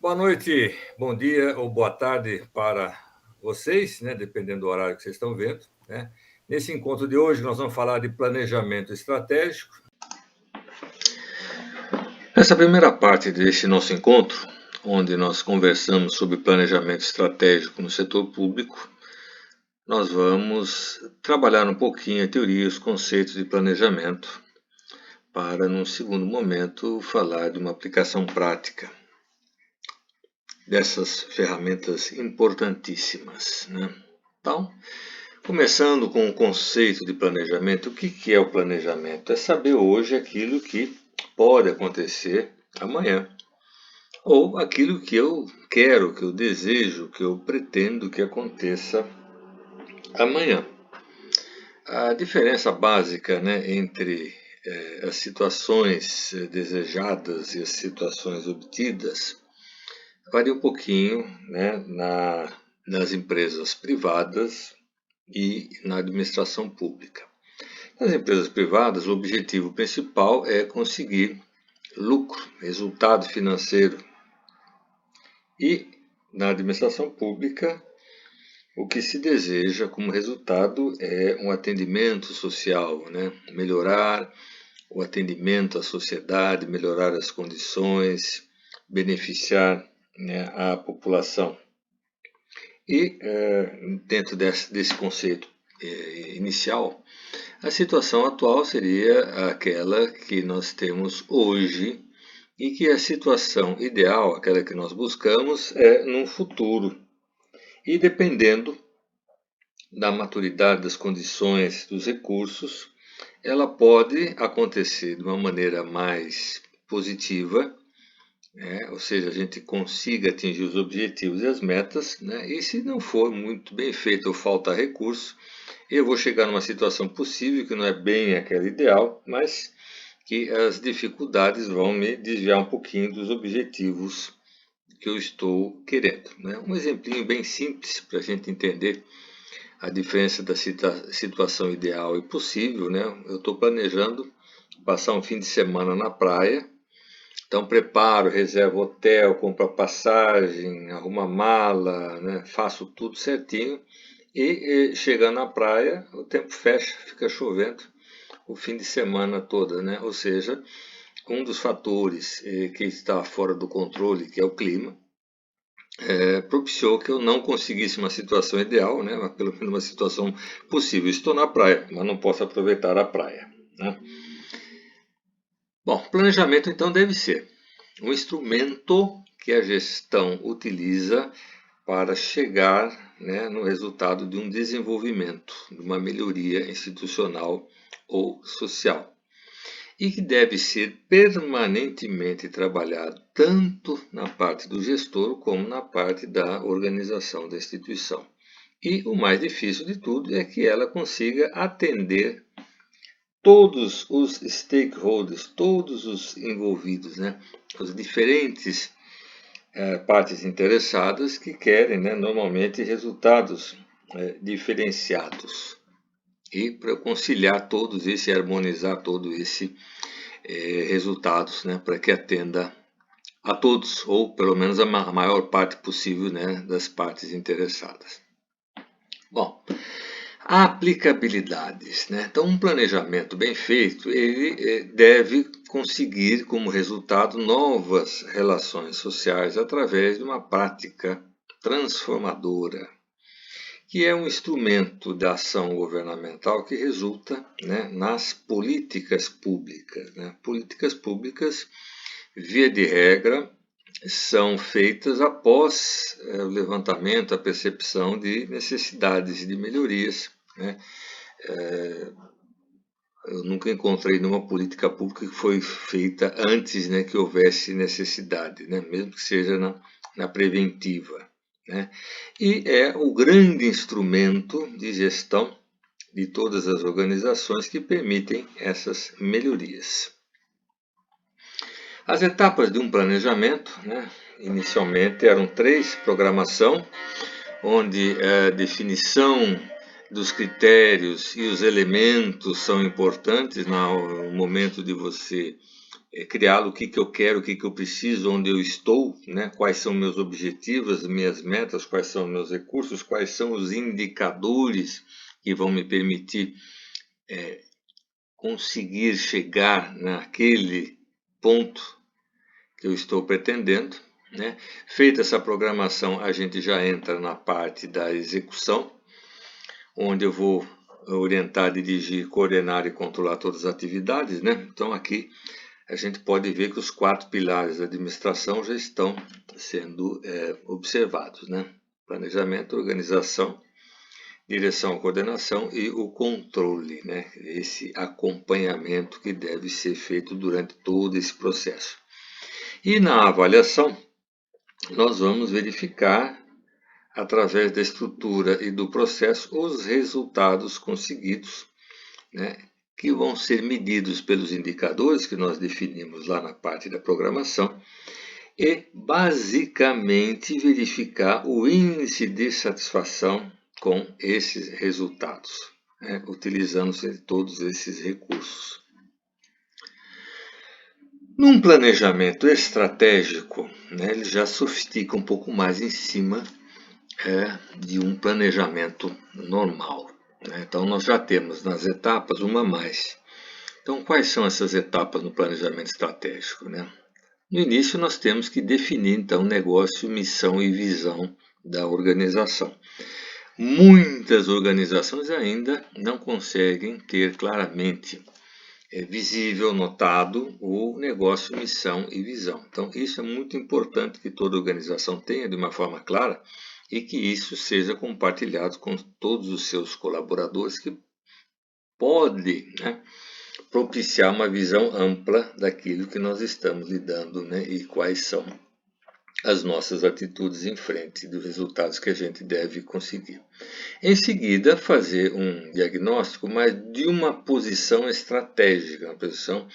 Boa noite, bom dia ou boa tarde para vocês, né, dependendo do horário que vocês estão vendo, né? Nesse encontro de hoje, nós vamos falar de planejamento estratégico. Nessa primeira parte deste nosso encontro, onde nós conversamos sobre planejamento estratégico no setor público, nós vamos trabalhar um pouquinho a teoria e os conceitos de planejamento, para, num segundo momento, falar de uma aplicação prática dessas ferramentas importantíssimas, né? Então, começando com o conceito de planejamento, o que é o planejamento? É saber hoje aquilo que pode acontecer amanhã, ou aquilo que eu quero, que eu desejo, que eu pretendo que aconteça amanhã. A diferença básica, né, entre as situações desejadas e as situações obtidas varia um pouquinho, né, nas empresas privadas e na administração pública. Nas empresas privadas, o objetivo principal é conseguir lucro, resultado financeiro. E na administração pública, o que se deseja como resultado é um atendimento social, né? Melhorar o atendimento à sociedade, melhorar as condições, beneficiar, né, a população. E dentro desse conceito inicial, a situação atual seria aquela que nós temos hoje e que a situação ideal, aquela que nós buscamos, é num futuro. E dependendo da maturidade das condições, dos recursos, ela pode acontecer de uma maneira mais positiva, ou seja, a gente consiga atingir os objetivos e as metas, né? E se não for muito bem feito ou faltar recurso, eu vou chegar numa situação possível que não é bem aquela ideal, mas que as dificuldades vão me desviar um pouquinho dos objetivos que eu estou querendo, né? Um exemplinho bem simples para a gente entender a diferença da situação ideal e possível, né? Eu estou planejando passar um fim de semana na praia. Então preparo, reservo hotel, compro passagem, arrumo a mala, né? Faço tudo certinho e chegando na praia o tempo fecha, fica chovendo o fim de semana toda, né? Ou seja, um dos fatores que está fora do controle, que é o clima, propiciou que eu não conseguisse uma situação ideal, né? Mas pelo menos uma situação possível. Estou na praia, mas não posso aproveitar a praia, né? Bom, planejamento então deve ser um instrumento que a gestão utiliza para chegar, né, no resultado de um desenvolvimento, de uma melhoria institucional ou social. E que deve ser permanentemente trabalhado tanto na parte do gestor como na parte da organização da instituição. E o mais difícil de tudo é que ela consiga atender todos os stakeholders, todos os envolvidos, né? Os diferentes partes interessadas que querem, né, normalmente resultados diferenciados. E para conciliar todos esses e harmonizar todos esses resultados, né, para que atenda a todos, ou pelo menos a maior parte possível, né, das partes interessadas. Bom, aplicabilidades, né? Então, um planejamento bem feito, ele deve conseguir como resultado novas relações sociais através de uma prática transformadora, que é um instrumento da ação governamental que resulta, né, nas políticas públicas, né? Políticas públicas, via de regra, são feitas após o levantamento, a percepção de necessidades de melhorias, né? Eu nunca encontrei nenhuma política pública que foi feita antes, né, que houvesse necessidade, né? Mesmo que seja na preventiva, né? E é o grande instrumento de gestão de todas as organizações que permitem essas melhorias. As etapas de um planejamento, né, inicialmente eram 3: programação, onde a definição dos critérios e os elementos são importantes no momento de você criá-lo, o que eu quero, o que eu preciso, onde eu estou, né? Quais são meus objetivos, minhas metas, quais são meus recursos, quais são os indicadores que vão me permitir conseguir chegar naquele ponto que eu estou pretendendo, né? Feita essa programação, a gente já entra na parte da execução, onde eu vou orientar, dirigir, coordenar e controlar todas as atividades, né? Então aqui a gente pode ver que os 4 pilares da administração já estão sendo observados, né? Planejamento, organização, direção, coordenação e o controle, né? Esse acompanhamento que deve ser feito durante todo esse processo. E na avaliação, nós vamos verificar, através da estrutura e do processo, os resultados conseguidos, né? Que vão ser medidos pelos indicadores que nós definimos lá na parte da programação e, basicamente, verificar o índice de satisfação com esses resultados, né? Utilizando todos esses recursos. Num planejamento estratégico, né, ele já sofistica um pouco mais em cima de um planejamento normal, né? Então, nós já temos nas etapas uma a mais. Então, quais são essas etapas no planejamento estratégico, né? No início, nós temos que definir, então, negócio, missão e visão da organização. Muitas organizações ainda não conseguem ter claramente visível, notado, o negócio, missão e visão. Então, isso é muito importante que toda organização tenha de uma forma clara e que isso seja compartilhado com todos os seus colaboradores, que pode, né, propiciar uma visão ampla daquilo que nós estamos lidando, né, e quais são as nossas atitudes em frente dos resultados que a gente deve conseguir. Em seguida, fazer um diagnóstico, mas de uma posição estratégica, uma posição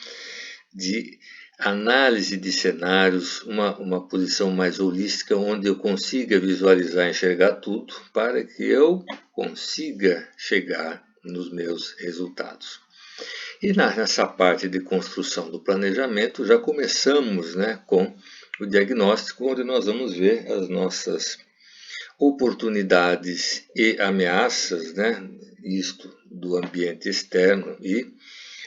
de análise de cenários, uma posição mais holística, onde eu consiga visualizar e enxergar tudo, para que eu consiga chegar nos meus resultados. E nessa parte de construção do planejamento, já começamos, né, com o diagnóstico, onde nós vamos ver as nossas oportunidades e ameaças, né, isto do ambiente externo, e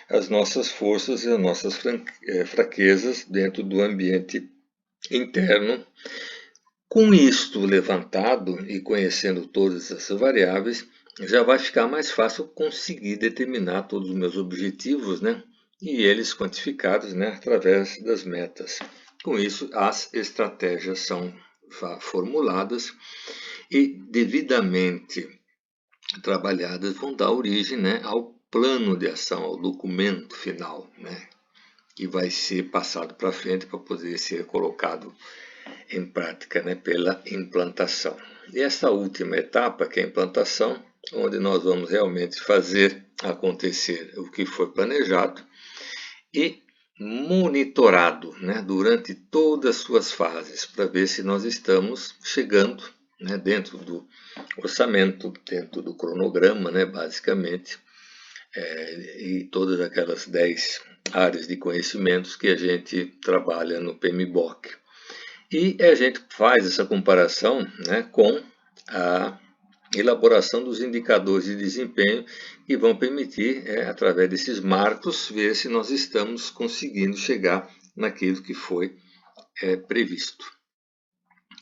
as nossas forças e as nossas fraquezas dentro do ambiente interno. Com isto levantado e conhecendo todas essas variáveis, já vai ficar mais fácil conseguir determinar todos os meus objetivos, né? E eles quantificados, né, através das metas. Com isso, as estratégias são formuladas e devidamente trabalhadas vão dar origem, né, ao plano de ação, ao documento final, né, que vai ser passado para frente para poder ser colocado em prática, né, pela implantação. E essa última etapa, que é a implantação, onde nós vamos realmente fazer acontecer o que foi planejado e monitorado, né, durante todas as suas fases, para ver se nós estamos chegando, né, dentro do orçamento, dentro do cronograma, né, basicamente, e todas aquelas 10 áreas de conhecimentos que a gente trabalha no PMBOK. E a gente faz essa comparação, né, com a elaboração dos indicadores de desempenho que vão permitir, através desses marcos, ver se nós estamos conseguindo chegar naquilo que foi previsto.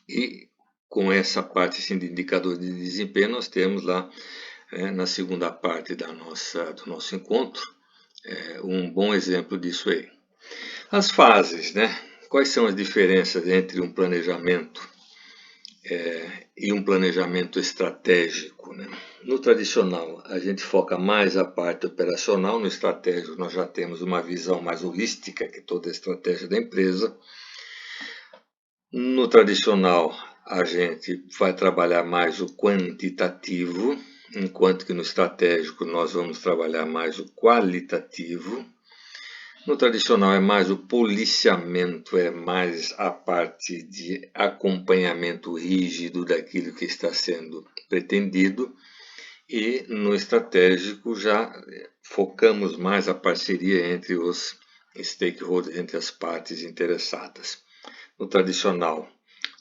E com essa parte assim, de indicador de desempenho, nós temos lá, na segunda parte do nosso encontro, um bom exemplo disso aí. As fases, né? Quais são as diferenças entre um planejamento e um planejamento estratégico, né? No tradicional, a gente foca mais a parte operacional. No estratégico, nós já temos uma visão mais holística, que toda a estratégia da empresa. No tradicional, a gente vai trabalhar mais o quantitativo, enquanto que no estratégico nós vamos trabalhar mais o qualitativo. No tradicional é mais o policiamento, é mais a parte de acompanhamento rígido daquilo que está sendo pretendido. E no estratégico já focamos mais a parceria entre os stakeholders, entre as partes interessadas. No tradicional,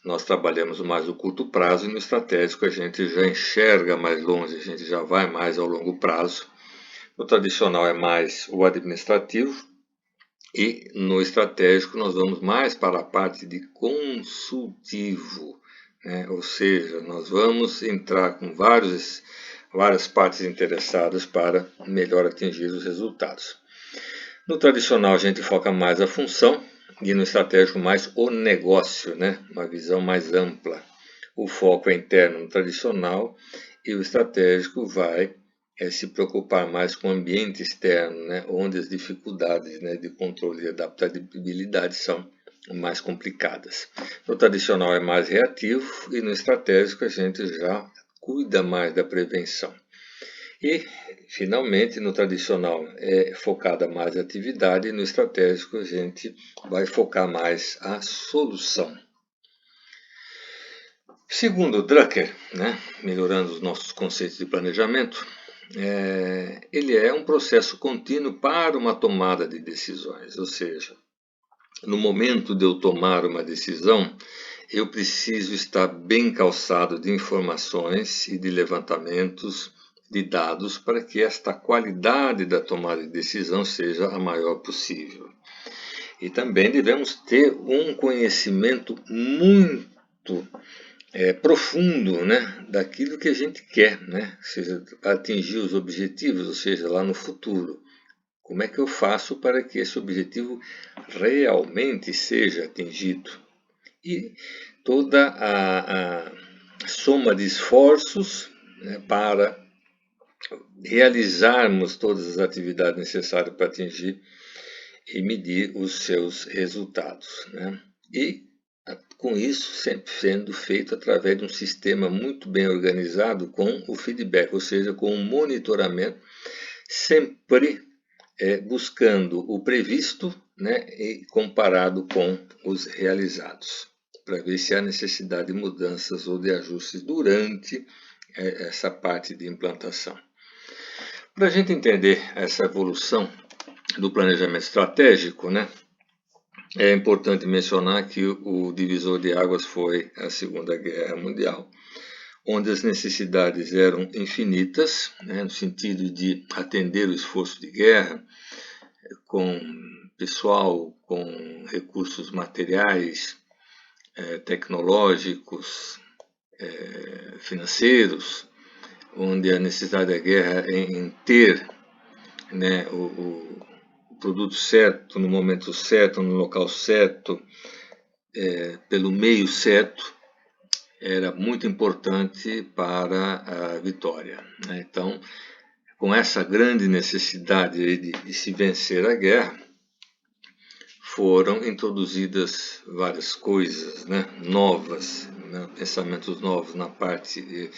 nós trabalhamos mais o curto prazo, e no estratégico a gente já enxerga mais longe, a gente já vai mais ao longo prazo. No tradicional é mais o administrativo, e no estratégico nós vamos mais para a parte de consultivo, né? Ou seja, nós vamos entrar com várias partes interessadas para melhor atingir os resultados. No tradicional a gente foca mais a função e no estratégico mais o negócio, né? Uma visão mais ampla. O foco é interno no tradicional e o estratégico vai se preocupar mais com o ambiente externo, né, onde as dificuldades, né, de controle e adaptabilidade são mais complicadas. No tradicional é mais reativo e no estratégico a gente já cuida mais da prevenção. E, finalmente, no tradicional é focada mais a atividade e no estratégico a gente vai focar mais a solução. Segundo Drucker, né, melhorando os nossos conceitos de planejamento, ele é um processo contínuo para uma tomada de decisões, ou seja, no momento de eu tomar uma decisão, eu preciso estar bem calçado de informações e de levantamentos de dados para que esta qualidade da tomada de decisão seja a maior possível. E também devemos ter um conhecimento muito profundo, né, daquilo que a gente quer, né, ou seja, atingir os objetivos, ou seja, lá no futuro. Como é que eu faço para que esse objetivo realmente seja atingido? E toda a soma de esforços, né, para realizarmos todas as atividades necessárias para atingir e medir os seus resultados, né? E com isso sempre sendo feito através de um sistema muito bem organizado com o feedback, ou seja, com o monitoramento, sempre buscando o previsto, né, e comparado com os realizados, para ver se há necessidade de mudanças ou de ajustes durante essa parte de implantação. Para a gente entender essa evolução do planejamento estratégico, né, é importante mencionar que o divisor de águas foi a Segunda Guerra Mundial, onde as necessidades eram infinitas, né, no sentido de atender o esforço de guerra com pessoal, com recursos materiais, tecnológicos, financeiros, onde a necessidade da guerra é em ter, né, o produto certo, no momento certo, no local certo, pelo meio certo, era muito importante para a vitória, né? Então, com essa grande necessidade de se vencer a guerra, foram introduzidas várias coisas, né, novas, né, pensamentos novos na parte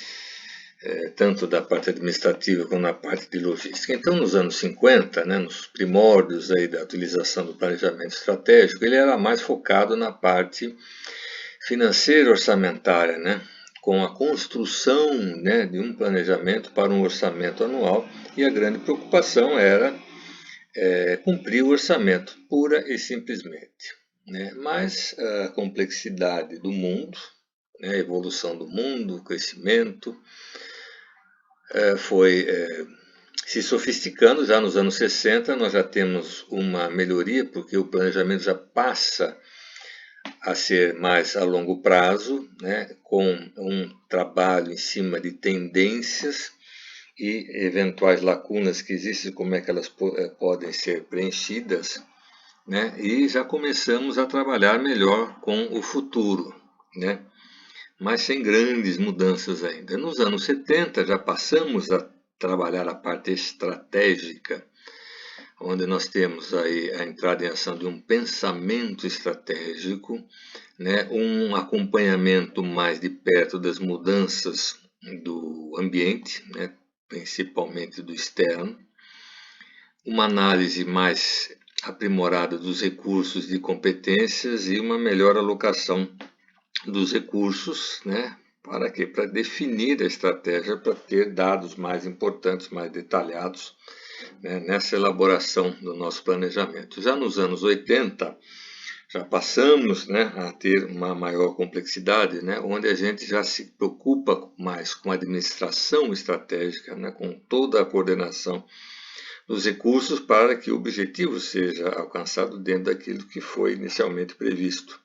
tanto da parte administrativa como na parte de logística. Então, nos anos 50, né, nos primórdios aí da utilização do planejamento estratégico, ele era mais focado na parte financeira orçamentária, né, com a construção, né, de um planejamento para um orçamento anual, e a grande preocupação era cumprir o orçamento, pura e simplesmente, né. Mas a complexidade do mundo, né, a evolução do mundo, o crescimento, foi se sofisticando. Já nos anos 60 nós já temos uma melhoria, porque o planejamento já passa a ser mais a longo prazo, né, com um trabalho em cima de tendências e eventuais lacunas que existem, como é que elas podem ser preenchidas, né, e já começamos a trabalhar melhor com o futuro, né, mas sem grandes mudanças ainda. Nos anos 70 já passamos a trabalhar a parte estratégica, onde nós temos aí a entrada em ação de um pensamento estratégico, né, um acompanhamento mais de perto das mudanças do ambiente, né, principalmente do externo, uma análise mais aprimorada dos recursos de competências e uma melhor alocação dos recursos, né, para quê? Para definir a estratégia, para ter dados mais importantes, mais detalhados, né, nessa elaboração do nosso planejamento. Já nos anos 80, já passamos, né, a ter uma maior complexidade, né, onde a gente já se preocupa mais com a administração estratégica, né, com toda a coordenação dos recursos para que o objetivo seja alcançado dentro daquilo que foi inicialmente previsto,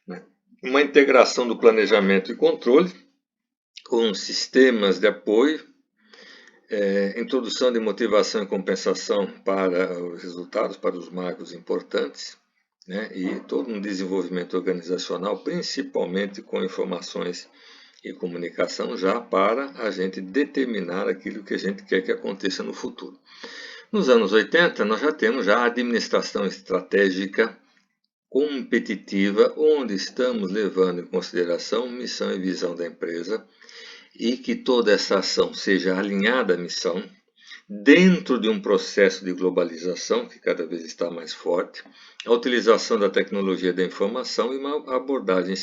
né. Uma integração do planejamento e controle com sistemas de apoio, introdução de motivação e compensação para os resultados, para os marcos importantes, né, e todo um desenvolvimento organizacional, principalmente com informações e comunicação, já para a gente determinar aquilo que a gente quer que aconteça no futuro. Nos anos 80, nós já temos a administração estratégica competitiva, onde estamos levando em consideração missão e visão da empresa, e que toda essa ação seja alinhada à missão, dentro de um processo de globalização que cada vez está mais forte, a utilização da tecnologia da informação e uma abordagem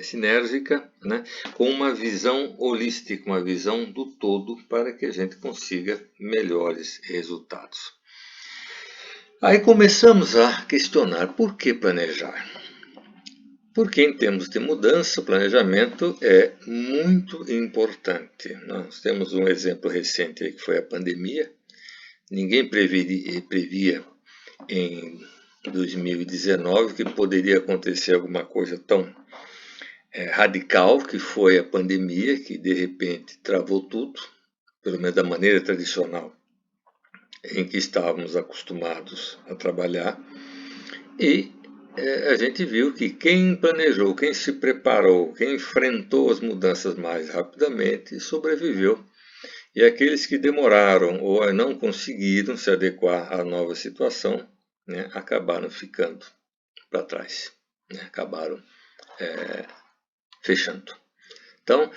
sinérgica, né, com uma visão holística, uma visão do todo, para que a gente consiga melhores resultados. Aí começamos a questionar por que planejar. Porque em termos de mudança, o planejamento é muito importante. Nós temos um exemplo recente aí, que foi a pandemia. Ninguém previa em 2019 que poderia acontecer alguma coisa tão radical, que foi a pandemia, que de repente travou tudo, pelo menos da maneira tradicional em que estávamos acostumados a trabalhar. E a gente viu que quem planejou, quem se preparou, quem enfrentou as mudanças mais rapidamente, sobreviveu. E aqueles que demoraram ou não conseguiram se adequar à nova situação, né, acabaram ficando para trás, né, acabaram fechando. Então,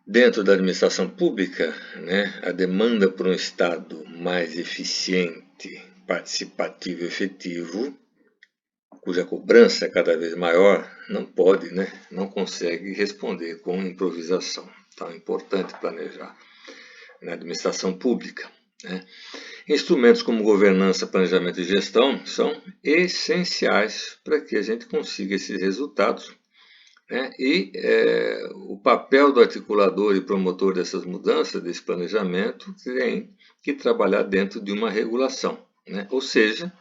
dentro da administração pública, né, a demanda por um Estado mais eficiente, participativo e efetivo, cuja cobrança é cada vez maior, não pode, né, não consegue responder com improvisação. Então é importante planejar na administração pública, né. Instrumentos como governança, planejamento e gestão são essenciais para que a gente consiga esses resultados, né, e o papel do articulador e promotor dessas mudanças, desse planejamento, tem que trabalhar dentro de uma regulação, né, ou seja,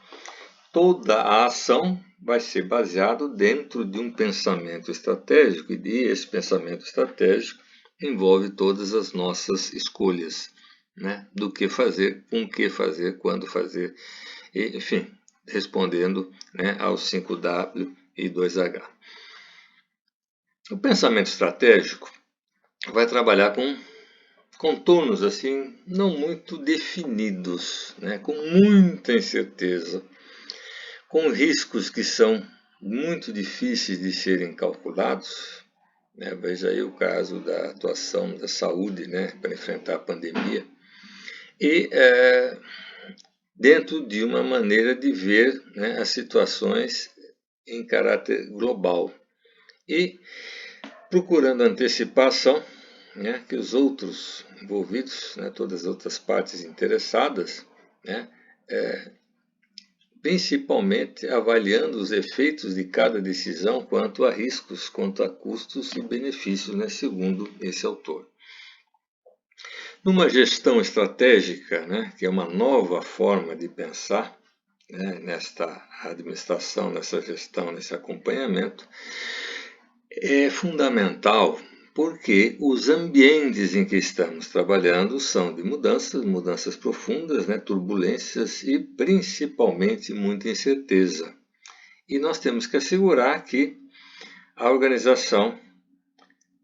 toda a ação vai ser baseado dentro de um pensamento estratégico, e esse pensamento estratégico envolve todas as nossas escolhas, né, do que fazer, com o que fazer, quando fazer, e, enfim, respondendo, né, aos 5W e 2H. O pensamento estratégico vai trabalhar com contornos assim não muito definidos, né, com muita incerteza, com riscos que são muito difíceis de serem calculados, né? Veja aí o caso da atuação da saúde, né, para enfrentar a pandemia, e dentro de uma maneira de ver, né, as situações em caráter global e procurando antecipação, né, que os outros envolvidos, né, todas as outras partes interessadas, né, principalmente avaliando os efeitos de cada decisão quanto a riscos, quanto a custos e benefícios, né, segundo esse autor. Numa gestão estratégica, né, que é uma nova forma de pensar, né, nesta administração, nessa gestão, nesse acompanhamento, é fundamental porque os ambientes em que estamos trabalhando são de mudanças profundas, né, turbulências e principalmente muita incerteza. E nós temos que assegurar que a organização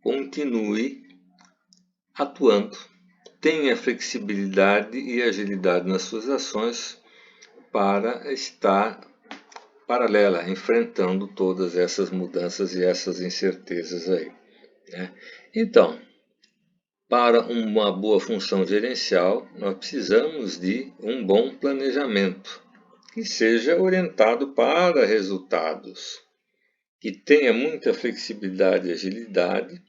continue atuando, tenha flexibilidade e agilidade nas suas ações para estar paralela, enfrentando todas essas mudanças e essas incertezas aí, né? Então, para uma boa função gerencial, nós precisamos de um bom planejamento, que seja orientado para resultados, que tenha muita flexibilidade e agilidade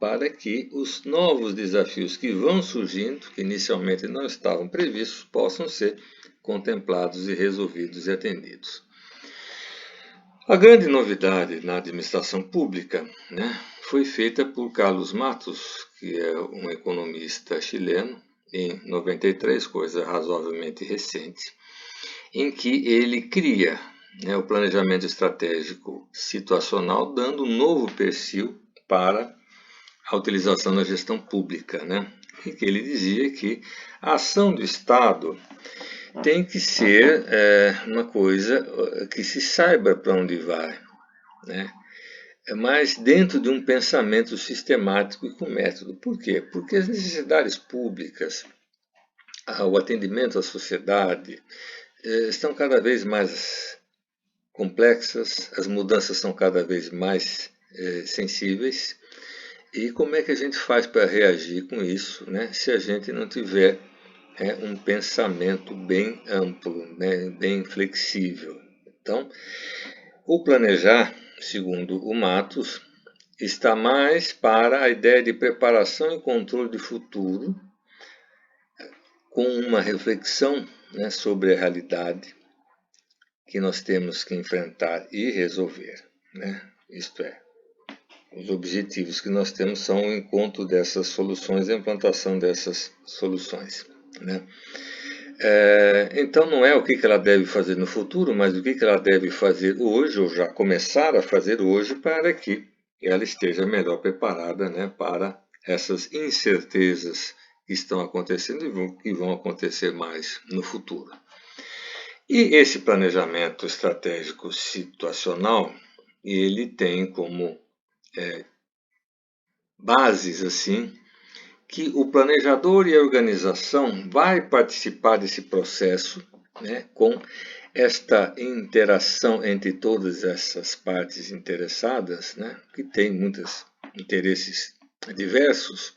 para que os novos desafios que vão surgindo, que inicialmente não estavam previstos, possam ser contemplados e resolvidos e atendidos. A grande novidade na administração pública, né, foi feita por Carlos Matos, que é um economista chileno, em 93, coisa razoavelmente recente, em que ele cria, né, o planejamento estratégico situacional, dando um novo perfil para a utilização da gestão pública, né? E que ele dizia que a ação do Estado tem que ser uma coisa que se saiba para onde vai, né? Mas dentro de um pensamento sistemático e com método. Por quê? Porque as necessidades públicas, o atendimento à sociedade, estão cada vez mais complexas, as mudanças são cada vez mais sensíveis. E como é que a gente faz para reagir com isso, né, se a gente não tiver um pensamento bem amplo, né, bem flexível? Então, o planejar, segundo o Matos, está mais para a ideia de preparação e controle de futuro, com uma reflexão, né, sobre a realidade que nós temos que enfrentar e resolver, né? Isto é, os objetivos que nós temos são o encontro dessas soluções e a implantação dessas soluções, né? Então não é o que ela deve fazer no futuro, mas o que ela deve fazer hoje, ou já começar a fazer hoje, para que ela esteja melhor preparada, né, para essas incertezas que estão acontecendo e que vão acontecer mais no futuro. E esse planejamento estratégico situacional, ele tem como bases assim, que o planejador e a organização vai participar desse processo, né, com esta interação entre todas essas partes interessadas, né, que tem muitos interesses diversos,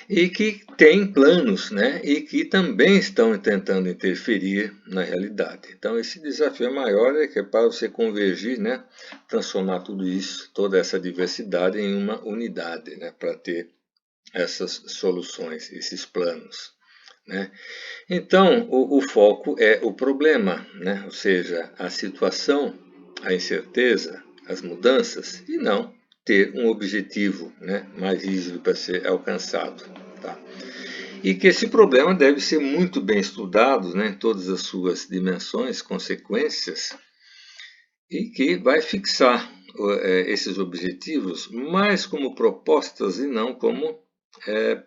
e que tem planos, né, e que também estão tentando interferir na realidade. Então esse desafio maior é que é para você convergir, né, transformar tudo isso, toda essa diversidade em uma unidade, né, para ter essas soluções, esses planos, né? Então o foco é o problema, né, ou seja, a situação, a incerteza, as mudanças, e não ter um objetivo, né, mais rígido para ser alcançado. Tá? E que esse problema deve ser muito bem estudado, né, em todas as suas dimensões, consequências, e que vai fixar esses objetivos mais como propostas e não como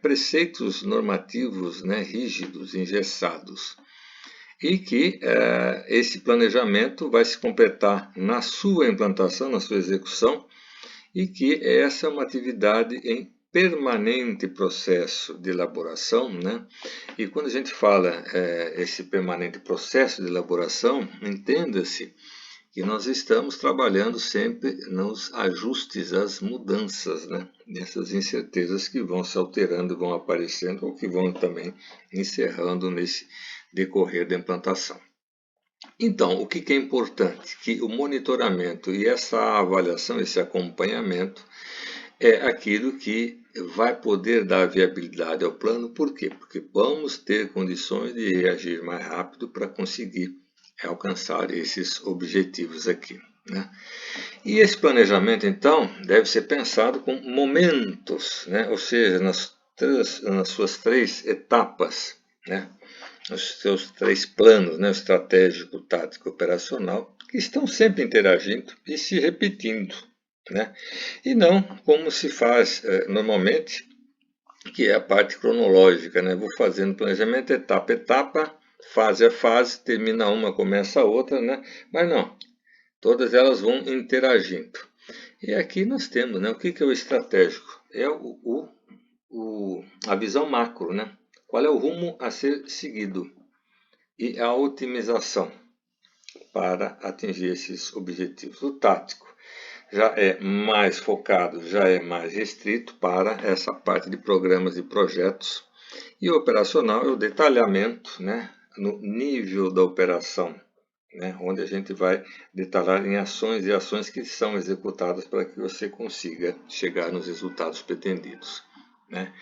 preceitos normativos, né, rígidos, engessados. E que esse planejamento vai se completar na sua implantação, na sua execução, e que essa é uma atividade em permanente processo de elaboração, né? E quando a gente fala esse permanente processo de elaboração, entenda-se que nós estamos trabalhando sempre nos ajustes às mudanças, né? Nessas incertezas que vão se alterando, vão aparecendo ou que vão também encerrando nesse decorrer da implantação. Então, o que é importante? Que o monitoramento e essa avaliação, esse acompanhamento, é aquilo que vai poder dar viabilidade ao plano. Por quê? Porque vamos ter condições de reagir mais rápido para conseguir alcançar esses objetivos aqui, né? E esse planejamento, então, deve ser pensado com momentos, né? Ou seja, nas suas três etapas, né? Os seus três planos, né, estratégico, tático e operacional, que estão sempre interagindo e se repetindo, né? E não como se faz normalmente, que é a parte cronológica, né? Vou fazendo planejamento etapa a etapa, fase a fase, termina uma, começa a outra, né? Mas não, todas elas vão interagindo. E aqui nós temos, né, o que é o estratégico? É a visão macro, né? Qual é o rumo a ser seguido? E a otimização para atingir esses objetivos. O tático já é mais focado, já é mais restrito para essa parte de programas e projetos. E o operacional é o detalhamento, né, no nível da operação né, onde a gente vai detalhar em ações e ações que são executadas para que você consiga chegar nos resultados pretendidos, né?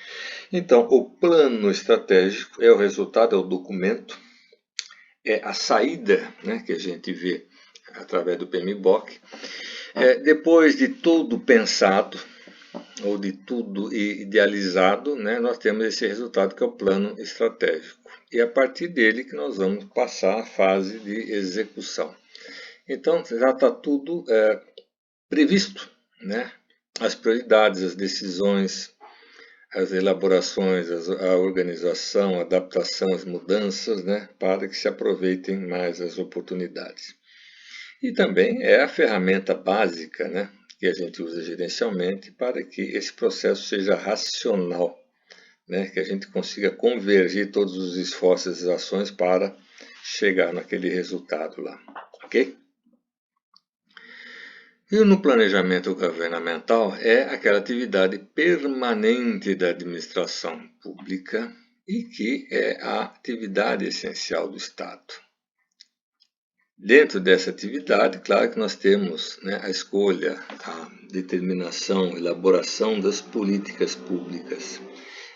Então, o plano estratégico é o resultado, é o documento, é a saída, né, que a gente vê através do PMBOK. Depois de tudo pensado, ou de tudo idealizado, né, nós temos esse resultado que é o plano estratégico. E é a partir dele que nós vamos passar a fase de execução. Então, já está tudo previsto, né? As prioridades, as decisões, as elaborações, a organização, a adaptação, as mudanças, né? Para que se aproveitem mais as oportunidades. E também é a ferramenta básica, né? Que a gente usa gerencialmente para que esse processo seja racional, né? Que a gente consiga convergir todos os esforços e as ações para chegar naquele resultado lá, ok? E no planejamento governamental é aquela atividade permanente da administração pública e que é a atividade essencial do Estado. Dentro dessa atividade, claro que nós temos, né, a escolha, a determinação, a elaboração das políticas públicas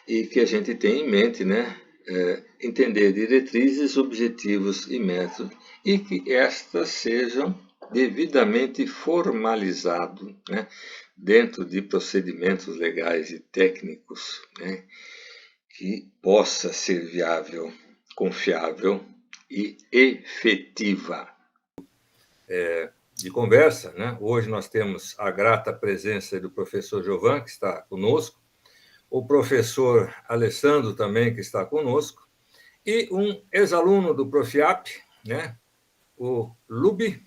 e que a gente tem em mente, né, entender diretrizes, objetivos e métodos e que estas sejam devidamente formalizados, né, dentro de procedimentos legais e técnicos, né, que possa ser viável, confiável e efetiva. De conversa, né? Hoje nós temos a grata presença do professor Giovan, que está conosco, o professor Alessandro também, que está conosco, e um ex-aluno do Profiap, né? O Lubi,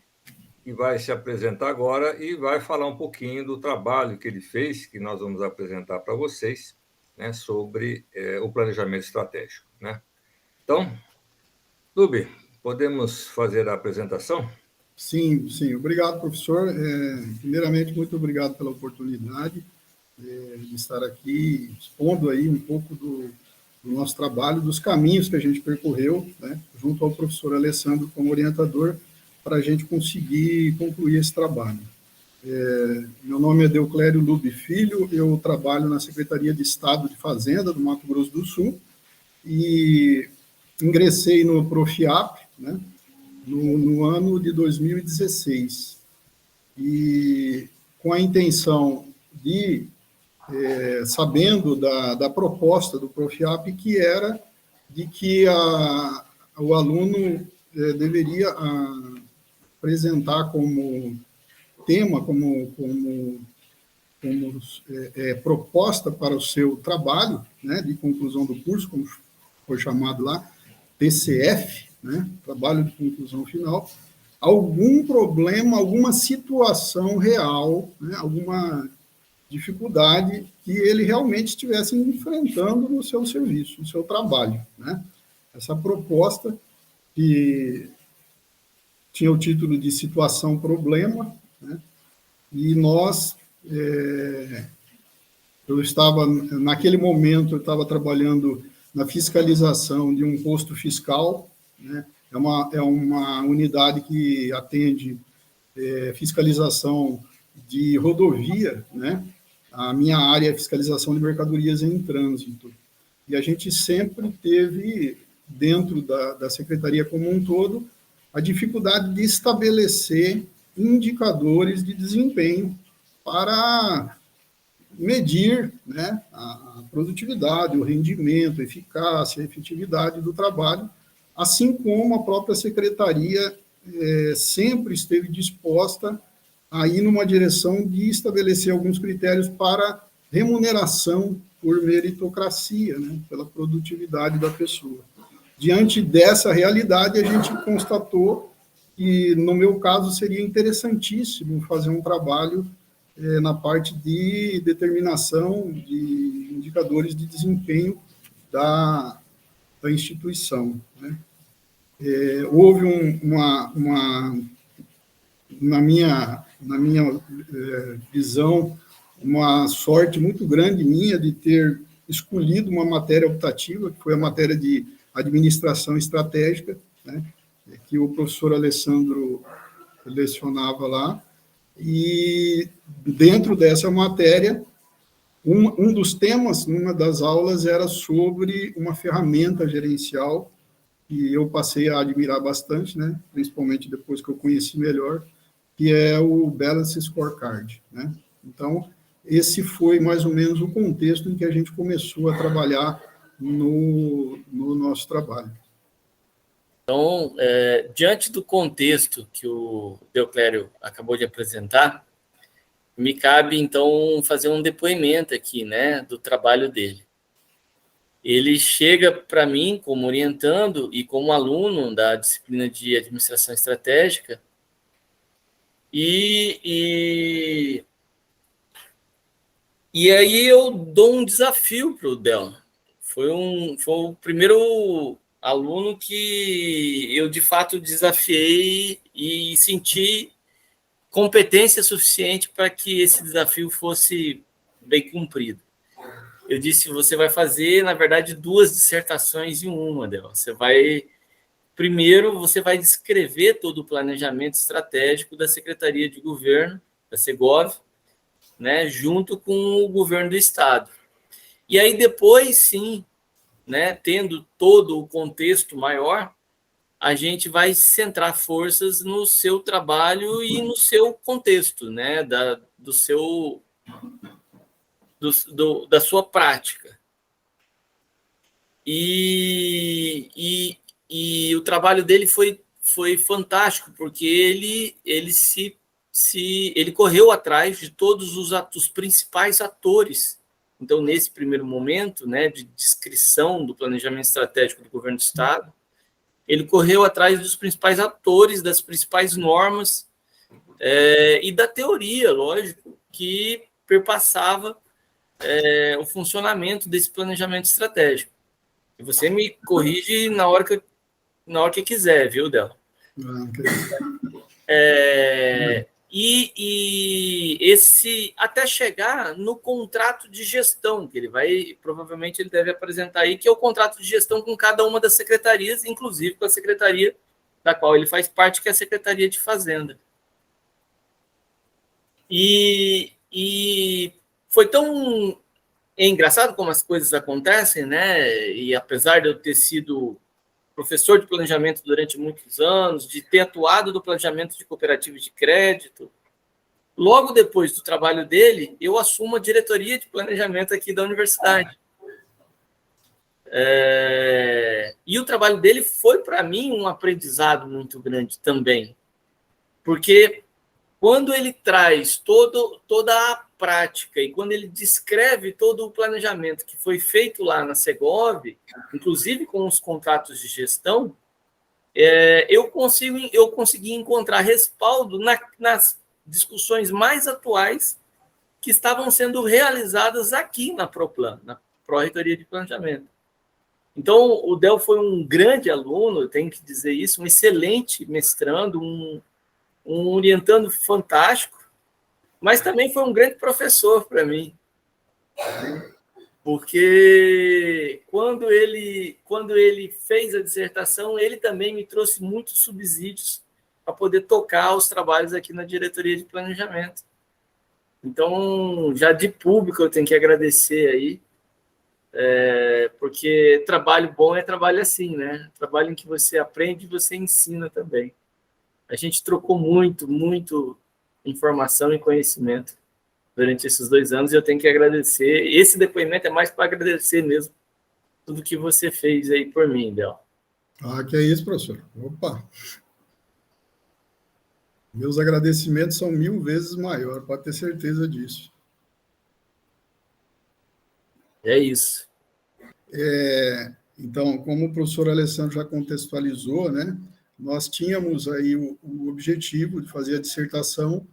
que vai se apresentar agora e vai falar um pouquinho do trabalho que ele fez, que nós vamos apresentar para vocês, né? Sobre o planejamento estratégico, né? Então, Lubi, podemos fazer a apresentação? Sim, sim. Obrigado, professor. Primeiramente, muito obrigado pela oportunidade de estar aqui expondo aí um pouco do nosso trabalho, dos caminhos que a gente percorreu, né, junto ao professor Alessandro como orientador, para a gente conseguir concluir esse trabalho. Meu nome é Deoclério Lube Filho, eu trabalho na Secretaria de Estado de Fazenda do Mato Grosso do Sul e ingressei no Profiap, né, no ano de 2016, e com a intenção de, sabendo da proposta do Profiap, que era de que o aluno deveria apresentar como tema, como proposta para o seu trabalho, né, de conclusão do curso, como foi chamado lá, TCF, né, trabalho de conclusão final, algum problema, alguma situação real, né, alguma dificuldade que ele realmente estivesse enfrentando no seu serviço, no seu trabalho, né? Essa proposta, que tinha o título de situação problema, né? E nós, eu estava, naquele momento, eu estava trabalhando na fiscalização de um posto fiscal, né? É uma unidade que atende fiscalização de rodovia, né? A minha área é fiscalização de mercadorias em trânsito. E a gente sempre teve, dentro da secretaria como um todo, a dificuldade de estabelecer indicadores de desempenho para medir, né, a produtividade, o rendimento, a eficácia, a efetividade do trabalho, assim como a própria secretaria sempre esteve disposta a ir numa direção de estabelecer alguns critérios para remuneração por meritocracia, né, pela produtividade da pessoa. Diante dessa realidade, a gente constatou que, no meu caso, seria interessantíssimo fazer um trabalho na parte de determinação de indicadores de desempenho da instituição, né? Houve na minha visão, uma sorte muito grande minha de ter escolhido uma matéria optativa, que foi a matéria de administração estratégica, né? que o professor Alessandro lecionava lá, e dentro dessa matéria, um dos temas, numa das aulas, era sobre uma ferramenta gerencial que eu passei a admirar bastante, né? Principalmente depois que eu conheci melhor, que é o Balance Scorecard, né? Então, esse foi mais ou menos o contexto em que a gente começou a trabalhar no nosso trabalho. Então, diante do contexto que o Deoclério acabou de apresentar, me cabe, então, fazer um depoimento aqui, né, do trabalho dele. Ele chega para mim como orientando e como aluno da disciplina de Administração Estratégica e aí eu dou um desafio para o Del. Foi o primeiro aluno que eu, de fato, desafiei e senti competência suficiente para que esse desafio fosse bem cumprido. Eu disse, você vai fazer, na verdade, 2 dissertações em uma, Del. Primeiro, você vai descrever todo o planejamento estratégico da Secretaria de Governo, da Segov, né, junto com o governo do Estado. E aí, depois, sim, né, tendo todo o contexto maior, a gente vai centrar forças no seu trabalho e no seu contexto, né, da sua prática. E o trabalho dele foi fantástico, porque ele correu atrás de todos os principais atores. Então, nesse primeiro momento, né, de descrição do planejamento estratégico do governo do Estado, ele correu atrás dos principais atores, das principais normas e da teoria, lógico, que perpassava o funcionamento desse planejamento estratégico. E você me corrige na hora que quiser, viu, Del? E esse até chegar no contrato de gestão, que provavelmente ele deve apresentar aí, que é o contrato de gestão com cada uma das secretarias, inclusive com a secretaria da qual ele faz parte, que é a Secretaria de Fazenda. E foi tão engraçado como as coisas acontecem, né? E apesar de eu ter sido professor de planejamento durante muitos anos, de ter atuado no planejamento de cooperativas de crédito, logo depois do trabalho dele, eu assumo a diretoria de planejamento aqui da universidade. E o trabalho dele foi, para mim, um aprendizado muito grande também, porque quando ele traz toda a prática e quando ele descreve todo o planejamento que foi feito lá na Segov, inclusive com os contratos de gestão, eu consegui encontrar respaldo nas discussões mais atuais que estavam sendo realizadas aqui na ProPlan, na Pró-Reitoria de Planejamento. Então, o Del foi um grande aluno, eu tenho que dizer isso, um excelente mestrando, um orientando fantástico, mas também foi um grande professor para mim, porque quando ele fez a dissertação, ele também me trouxe muitos subsídios para poder tocar os trabalhos aqui na diretoria de planejamento. Então, já de público, eu tenho que agradecer aí, porque trabalho bom é trabalho assim, né? Trabalho em que você aprende e você ensina também. A gente trocou muito informação e conhecimento durante esses 2 anos e eu tenho que agradecer. Esse depoimento é mais para agradecer mesmo tudo que você fez aí por mim, Del. Que é isso, professor. Opa! Meus agradecimentos são 1000 vezes maior, pode ter certeza disso. É isso. Então, como o professor Alessandro já contextualizou, né, nós tínhamos aí o objetivo de fazer a dissertação,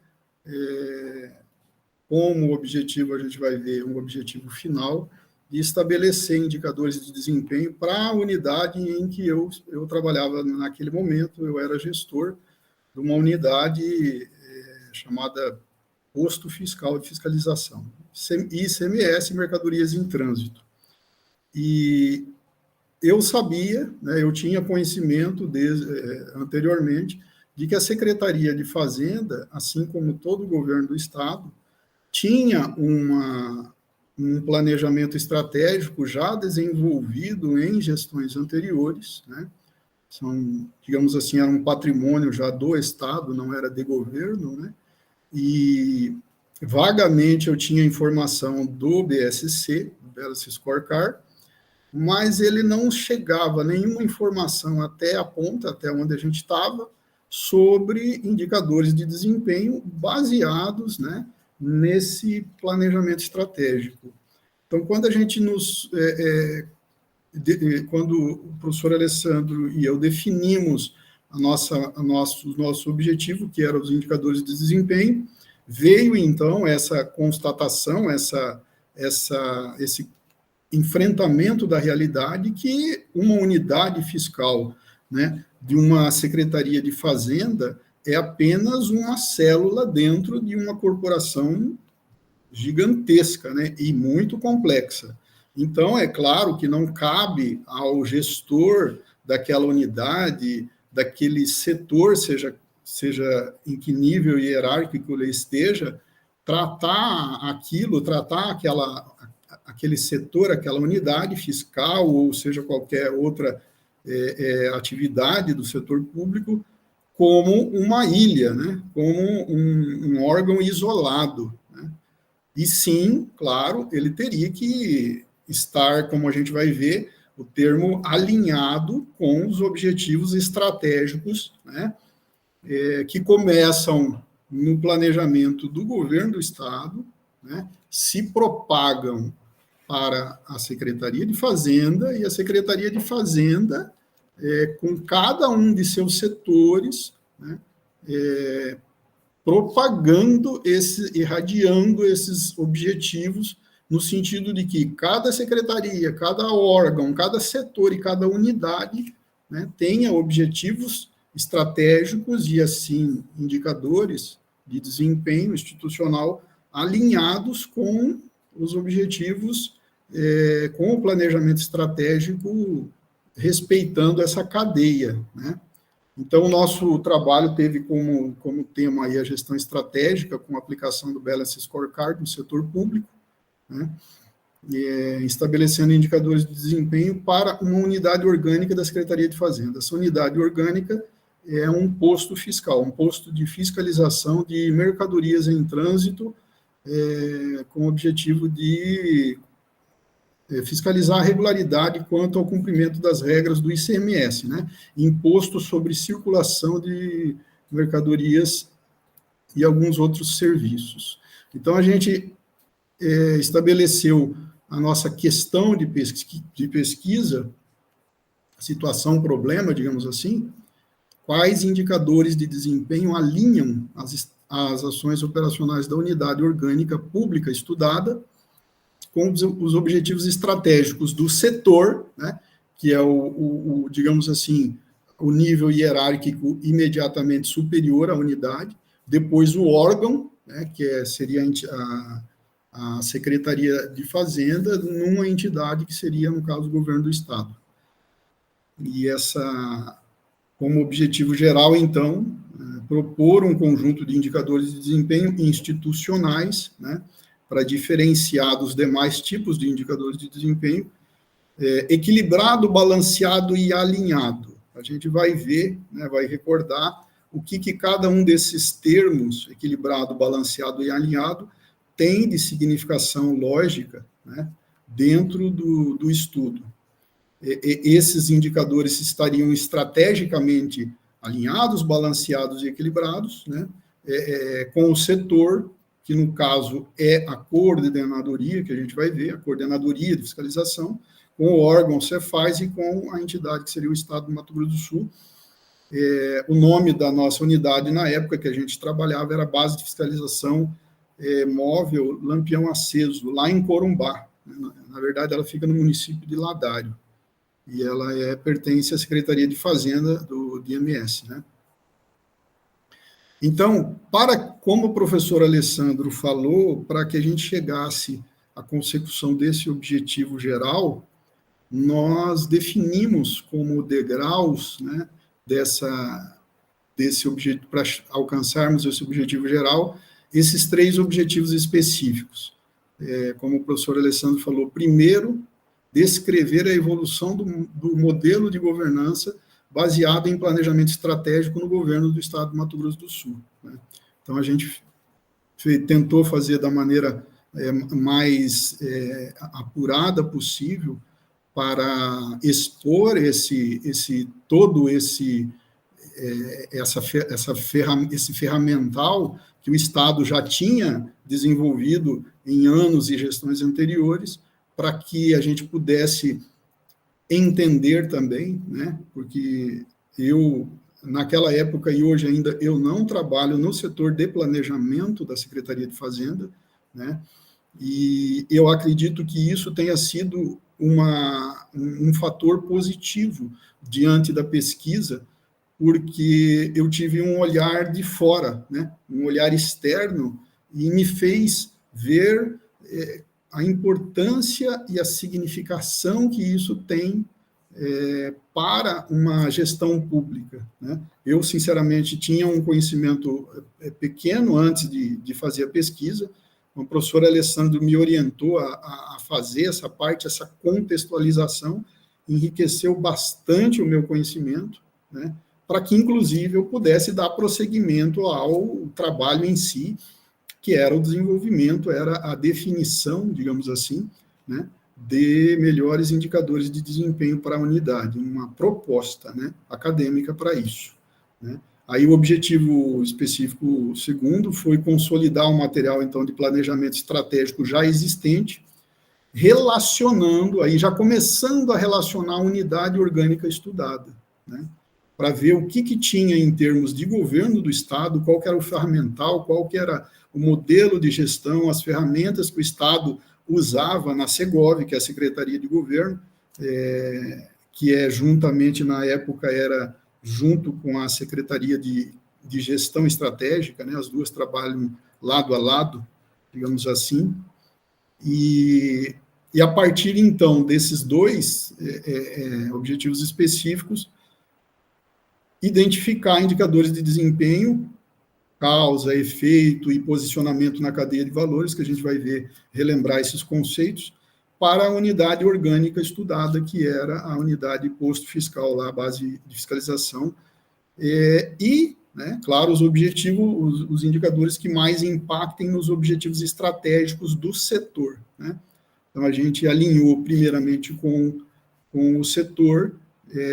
como objetivo, a gente vai ver um objetivo final, de estabelecer indicadores de desempenho para a unidade em que eu trabalhava naquele momento. Eu era gestor de uma unidade chamada Posto Fiscal de Fiscalização, ICMS, Mercadorias em Trânsito. E eu sabia, né, eu tinha conhecimento anteriormente de que a Secretaria de Fazenda, assim como todo o governo do Estado, tinha um planejamento estratégico já desenvolvido em gestões anteriores, né? Digamos assim, era um patrimônio já do Estado, não era de governo, né? E vagamente eu tinha informação do BSC, do Balance Scorecard, mas ele não chegava nenhuma informação até a ponta, até onde a gente estava, sobre indicadores de desempenho baseados, né, nesse planejamento estratégico. Então, quando a gente quando o professor Alessandro e eu definimos o nosso objetivo, que eram os indicadores de desempenho, veio, então, essa constatação, esse enfrentamento da realidade que uma unidade fiscal, né, de uma Secretaria de Fazenda é apenas uma célula dentro de uma corporação gigantesca, né, e muito complexa. Então, é claro que não cabe ao gestor daquela unidade, daquele setor, seja em que nível hierárquico ele esteja, tratar aquele setor, aquela unidade fiscal, ou seja, qualquer outra atividade do setor público, como uma ilha, né? Como um órgão isolado. Né? E sim, claro, ele teria que estar, como a gente vai ver, o termo alinhado com os objetivos estratégicos, né? Que começam no planejamento do governo do Estado, né? Se propagam para a Secretaria de Fazenda, e a Secretaria de Fazenda, com cada um de seus setores, né, propagando, irradiando esses objetivos, no sentido de que cada secretaria, cada órgão, cada setor e cada unidade, né, tenha objetivos estratégicos e, assim, indicadores de desempenho institucional alinhados com os objetivos, com o planejamento estratégico, respeitando essa cadeia, né? Então, o nosso trabalho teve como tema aí a gestão estratégica, com a aplicação do Balance Scorecard no setor público, né? Estabelecendo indicadores de desempenho para uma unidade orgânica da Secretaria de Fazenda. Essa unidade orgânica é um posto fiscal, um posto de fiscalização de mercadorias em trânsito, com o objetivo de fiscalizar a regularidade quanto ao cumprimento das regras do ICMS, né? Imposto sobre circulação de mercadorias e alguns outros serviços. Então, a gente estabeleceu a nossa questão de pesquisa, situação, problema, digamos assim, quais indicadores de desempenho alinham as ações operacionais da unidade orgânica pública estudada com os objetivos estratégicos do setor, né, que é digamos assim, o nível hierárquico imediatamente superior à unidade, depois o órgão, né, que seria a Secretaria de Fazenda, numa entidade que seria, no caso, o governo do Estado. E como objetivo geral, então, propor um conjunto de indicadores de desempenho institucionais, né, para diferenciar dos demais tipos de indicadores de desempenho, equilibrado, balanceado e alinhado. A gente vai ver, né, vai recordar o que cada um desses termos, equilibrado, balanceado e alinhado, tem de significação lógica, né, dentro do estudo. Esses indicadores estariam estrategicamente alinhados, balanceados e equilibrados, né, com o setor, que no caso é a coordenadoria, que a gente vai ver, a coordenadoria de fiscalização, com o órgão Cefaz e com a entidade que seria o Estado do Mato Grosso do Sul. O nome da nossa unidade, na época que a gente trabalhava, era Base de Fiscalização Móvel Lampião Aceso, lá em Corumbá. Na verdade, ela fica no município de Ladário, e ela pertence à Secretaria de Fazenda do IMS, né? Então, como o professor Alessandro falou, para que a gente chegasse à consecução desse objetivo geral, nós definimos como degraus, né, desse objetivo, para alcançarmos esse objetivo geral, esses 3 objetivos específicos. Como o professor Alessandro falou, primeiro, descrever a evolução do modelo de governança baseado em planejamento estratégico no governo do Estado do Mato Grosso do Sul, né? Então, a gente tentou fazer da maneira mais apurada possível para expor esse ferramental que o Estado já tinha desenvolvido em anos e gestões anteriores, para que a gente pudesse entender também, né? Porque eu, naquela época e hoje ainda, eu não trabalho no setor de planejamento da Secretaria de Fazenda, né? E eu acredito que isso tenha sido um fator positivo diante da pesquisa, porque eu tive um olhar de fora, né? Um olhar externo, e me fez ver a importância e a significação que isso tem para uma gestão pública, né? Eu, sinceramente, tinha um conhecimento pequeno antes de fazer a pesquisa. O professor Alessandro me orientou a fazer essa parte, essa contextualização, enriqueceu bastante o meu conhecimento, né, para que, inclusive, eu pudesse dar prosseguimento ao trabalho em si, que era o desenvolvimento, era a definição, digamos assim, né, de melhores indicadores de desempenho para a unidade, uma proposta, né, acadêmica para isso, né. Aí o objetivo específico segundo foi consolidar o material, então, de planejamento estratégico já existente, relacionando, aí já começando a relacionar a unidade orgânica estudada, né, para ver o que tinha em termos de governo do Estado, qual que era o ferramental, qual que era o modelo de gestão, as ferramentas que o Estado usava na Segov, que é a Secretaria de Governo, que juntamente, na época, era junto com a Secretaria de Gestão Estratégica, né, as duas trabalham lado a lado, digamos assim, e a partir, então, desses 2 objetivos específicos, identificar indicadores de desempenho, causa, efeito e posicionamento na cadeia de valores, que a gente vai relembrar esses conceitos, para a unidade orgânica estudada, que era a unidade posto fiscal, lá, a base de fiscalização, né, claro, os objetivos, os indicadores que mais impactem nos objetivos estratégicos do setor, né? Então, a gente alinhou primeiramente com o setor,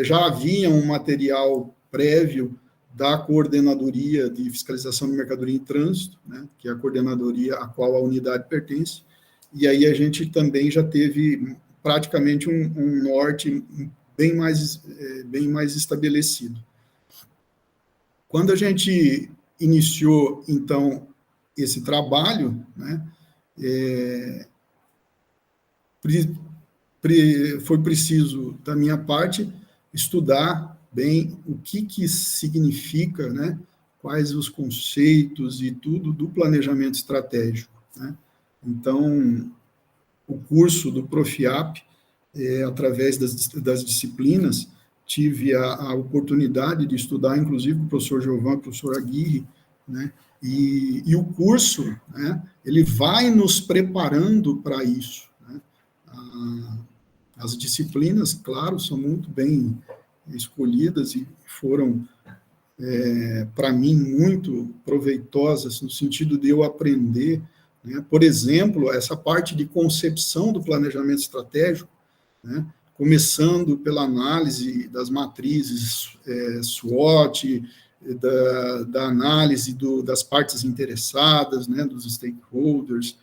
já havia um material prévio da Coordenadoria de Fiscalização de Mercadoria em Trânsito, né, que é a coordenadoria a qual a unidade pertence, e aí a gente também já teve praticamente um norte bem mais estabelecido. Quando a gente iniciou, então, esse trabalho, né, foi preciso, da minha parte, estudar bem o que significa, né, quais os conceitos e tudo do planejamento estratégico, né? Então, o curso do Profiap, através das disciplinas, tive a oportunidade de estudar, inclusive, com o professor Giovan, o professor Aguirre, né? E o curso, né, ele vai nos preparando para isso, né? As disciplinas, claro, são muito bem escolhidas e foram, para mim, muito proveitosas, no sentido de eu aprender, né? Por exemplo, essa parte de concepção do planejamento estratégico, né, começando pela análise das matrizes SWOT, da análise das partes interessadas, né, dos stakeholders,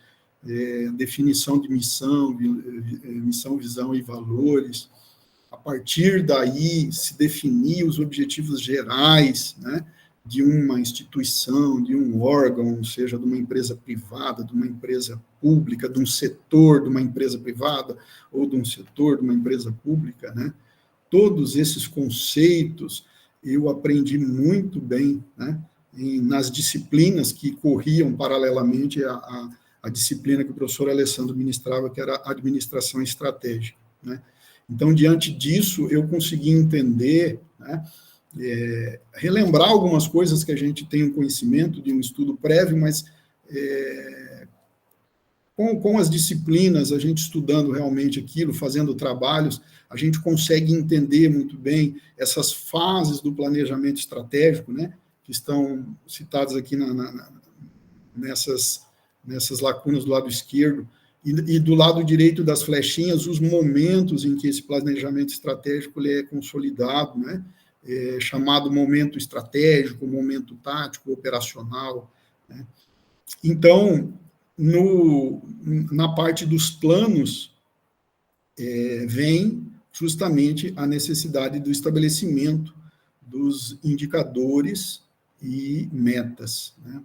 definição de missão, visão e valores. A partir daí, se definir os objetivos gerais, né, de uma instituição, de um órgão, seja de uma empresa privada, de uma empresa pública, de um setor de uma empresa privada, ou de um setor de uma empresa pública, né? Todos esses conceitos eu aprendi muito bem, né, nas disciplinas que corriam paralelamente à disciplina que o professor Alessandro ministrava, que era a administração estratégica, né? Então, diante disso, eu consegui entender, né, relembrar algumas coisas que a gente tem um conhecimento de um estudo prévio, mas com as disciplinas, a gente estudando realmente aquilo, fazendo trabalhos, a gente consegue entender muito bem essas fases do planejamento estratégico, né, que estão citadas aqui nessas lacunas do lado esquerdo, e do lado direito das flechinhas, os momentos em que esse planejamento estratégico ele é consolidado, né, chamado momento estratégico, momento tático, operacional, né. Então, na parte dos planos, vem justamente a necessidade do estabelecimento dos indicadores e metas, né?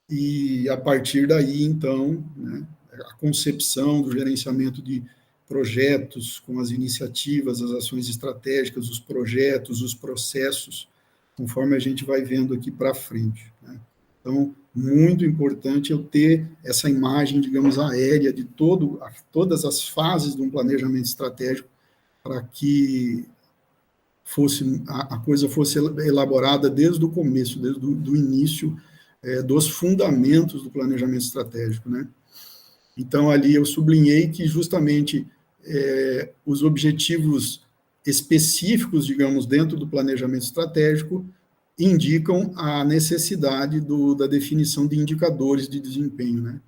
E, a partir daí, então, né, a concepção do gerenciamento de projetos, com as iniciativas, as ações estratégicas, os projetos, os processos, conforme a gente vai vendo aqui para frente, né? Então, muito importante eu ter essa imagem, digamos, aérea de todas as fases de um planejamento estratégico para que a coisa fosse elaborada desde o começo, desde o início, dos fundamentos do planejamento estratégico, né? Então, ali eu sublinhei que justamente os objetivos específicos, digamos, dentro do planejamento estratégico, indicam a necessidade da definição de indicadores de desempenho, né?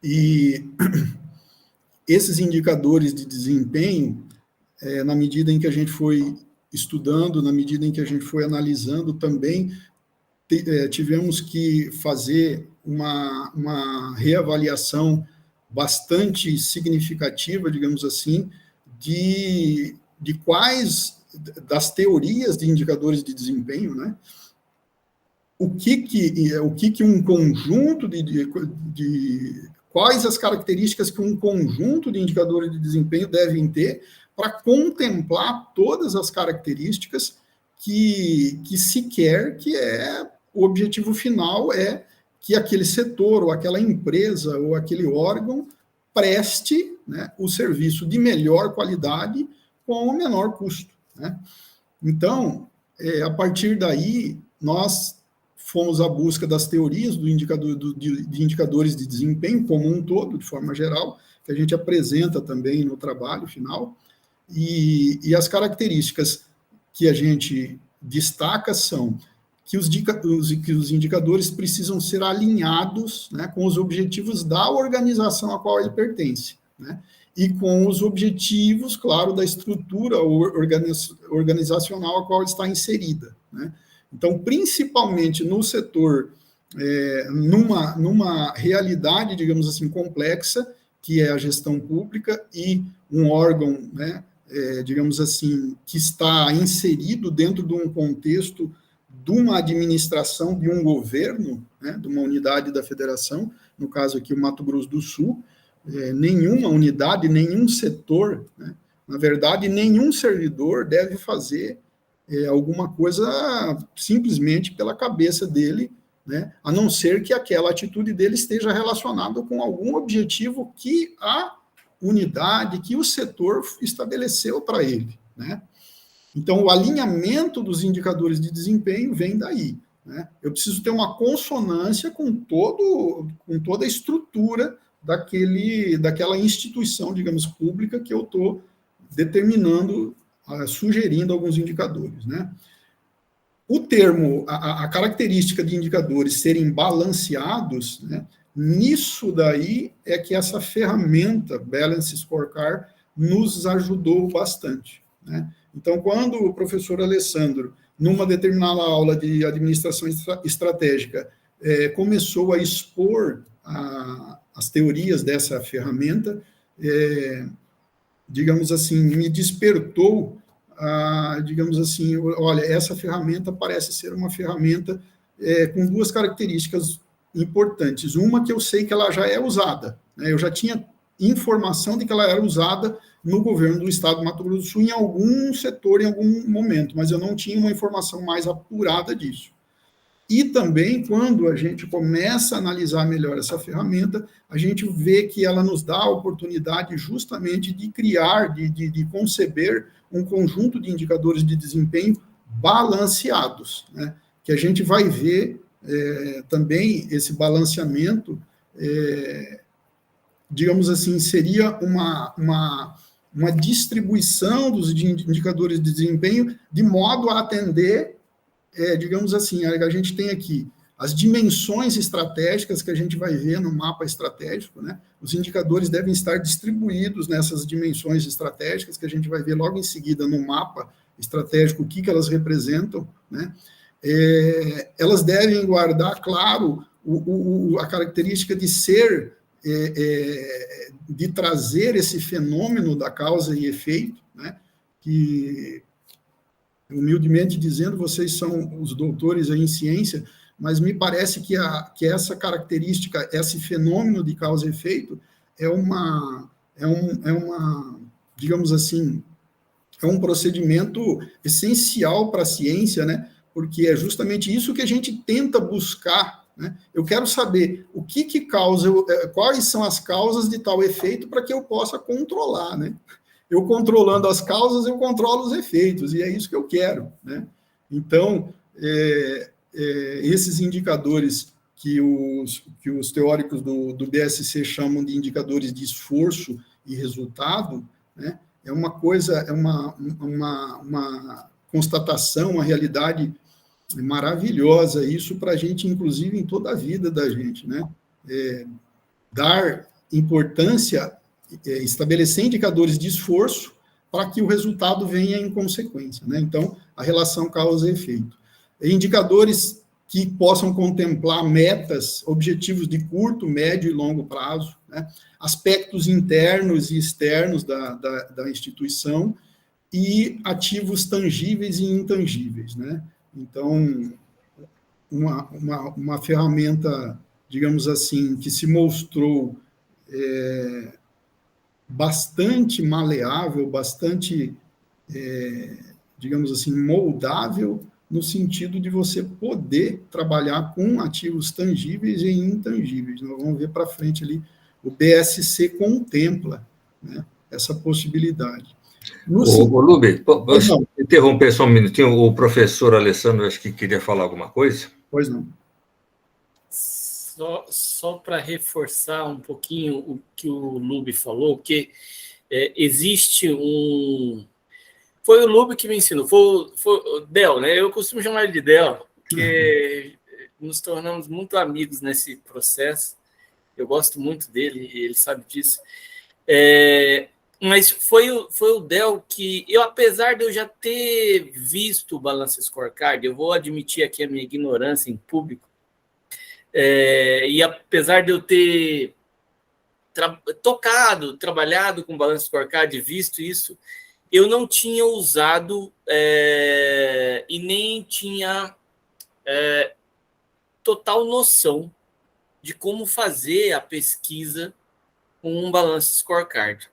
E esses indicadores de desempenho, na medida em que a gente foi estudando, na medida em que a gente foi analisando, também tivemos que fazer uma reavaliação bastante significativa, digamos assim, de quais das teorias de indicadores de desempenho, né? O que um conjunto quais as características que um conjunto de indicadores de desempenho devem ter para contemplar todas as características que se quer, que o objetivo final é que aquele setor, ou aquela empresa, ou aquele órgão preste, né, o serviço de melhor qualidade com o menor custo, né? Então, a partir daí, nós fomos à busca das teorias de indicadores de desempenho como um todo, de forma geral, que a gente apresenta também no trabalho final, e as características que a gente destaca são que os indicadores precisam ser alinhados, né, com os objetivos da organização a qual ele pertence, né, e com os objetivos, claro, da estrutura organizacional a qual está inserida, né. Então, principalmente no setor, numa realidade, digamos assim, complexa, que é a gestão pública, e um órgão, né, digamos assim, que está inserido dentro de um contexto de uma administração, de um governo, né, de uma unidade da federação, no caso aqui o Mato Grosso do Sul, nenhuma unidade, nenhum setor, né, na verdade, nenhum servidor deve fazer alguma coisa simplesmente pela cabeça dele, né, a não ser que aquela atitude dele esteja relacionada com algum objetivo que a unidade, que o setor estabeleceu para ele, né? Então, o alinhamento dos indicadores de desempenho vem daí, né? Eu preciso ter uma consonância com toda a estrutura daquela instituição, digamos, pública que eu estou determinando, sugerindo alguns indicadores, né? O termo, a característica de indicadores serem balanceados, né, nisso daí é que essa ferramenta, Balance Scorecard, nos ajudou bastante, né? Então, quando o professor Alessandro, numa determinada aula de administração estratégica, começou a expor as teorias dessa ferramenta, digamos assim, me despertou, digamos assim, olha, essa ferramenta parece ser uma ferramenta com duas características importantes. Uma, que eu sei que ela já é usada, né? Eu já tinha informação de que ela era usada no governo do estado do Mato Grosso do Sul em algum setor, em algum momento, mas eu não tinha uma informação mais apurada disso. E também, quando a gente começa a analisar melhor essa ferramenta, a gente vê que ela nos dá a oportunidade justamente de criar, de conceber um conjunto de indicadores de desempenho balanceados, né? Que a gente vai ver também esse balanceamento, digamos assim, seria uma distribuição dos indicadores de desempenho de modo a atender, digamos assim, a gente tem aqui as dimensões estratégicas que a gente vai ver no mapa estratégico, né? Os indicadores devem estar distribuídos nessas dimensões estratégicas que a gente vai ver logo em seguida no mapa estratégico, o que elas representam, né? Elas devem guardar, claro, a característica de ser, de trazer esse fenômeno da causa e efeito, né? Que, humildemente dizendo, vocês são os doutores aí em ciência, mas me parece que essa característica, esse fenômeno de causa e efeito, digamos assim, é um procedimento essencial para a ciência, né? Porque é justamente isso que a gente tenta buscar, né? Eu quero saber o que causa, quais são as causas de tal efeito para que eu possa controlar, né? Eu controlando as causas, eu controlo os efeitos, e é isso que eu quero, né? Então, esses indicadores que os teóricos do BSC chamam de indicadores de esforço e resultado, né? É uma coisa, é uma constatação, uma realidade maravilhosa, isso para a gente, inclusive, em toda a vida da gente, né? Dar importância, estabelecer indicadores de esforço para que o resultado venha em consequência, né? Então, a relação causa e efeito. Indicadores que possam contemplar metas, objetivos de curto, médio e longo prazo, né? Aspectos internos e externos da instituição e ativos tangíveis e intangíveis, né? Então, uma ferramenta, digamos assim, que se mostrou bastante maleável, bastante, digamos assim, moldável, no sentido de você poder trabalhar com ativos tangíveis e intangíveis. Nós vamos ver para frente ali, o BSC contempla, né, essa possibilidade. Ô, Lube, posso interromper só um minutinho? O professor Alessandro, acho que queria falar alguma coisa. Pois não. Só para reforçar um pouquinho o que o Lube falou, que existe um... Foi o Lube que me ensinou, foi o Del, né? Eu costumo chamar ele de Del, porque nos tornamos muito amigos nesse processo. Eu gosto muito dele, e ele sabe disso. Mas foi o Del que, apesar de eu já ter visto o Balance Scorecard, eu vou admitir aqui a minha ignorância em público, e apesar de eu ter trabalhado com Balance Scorecard, visto isso, eu não tinha usado e nem tinha total noção de como fazer a pesquisa com um Balance Scorecard.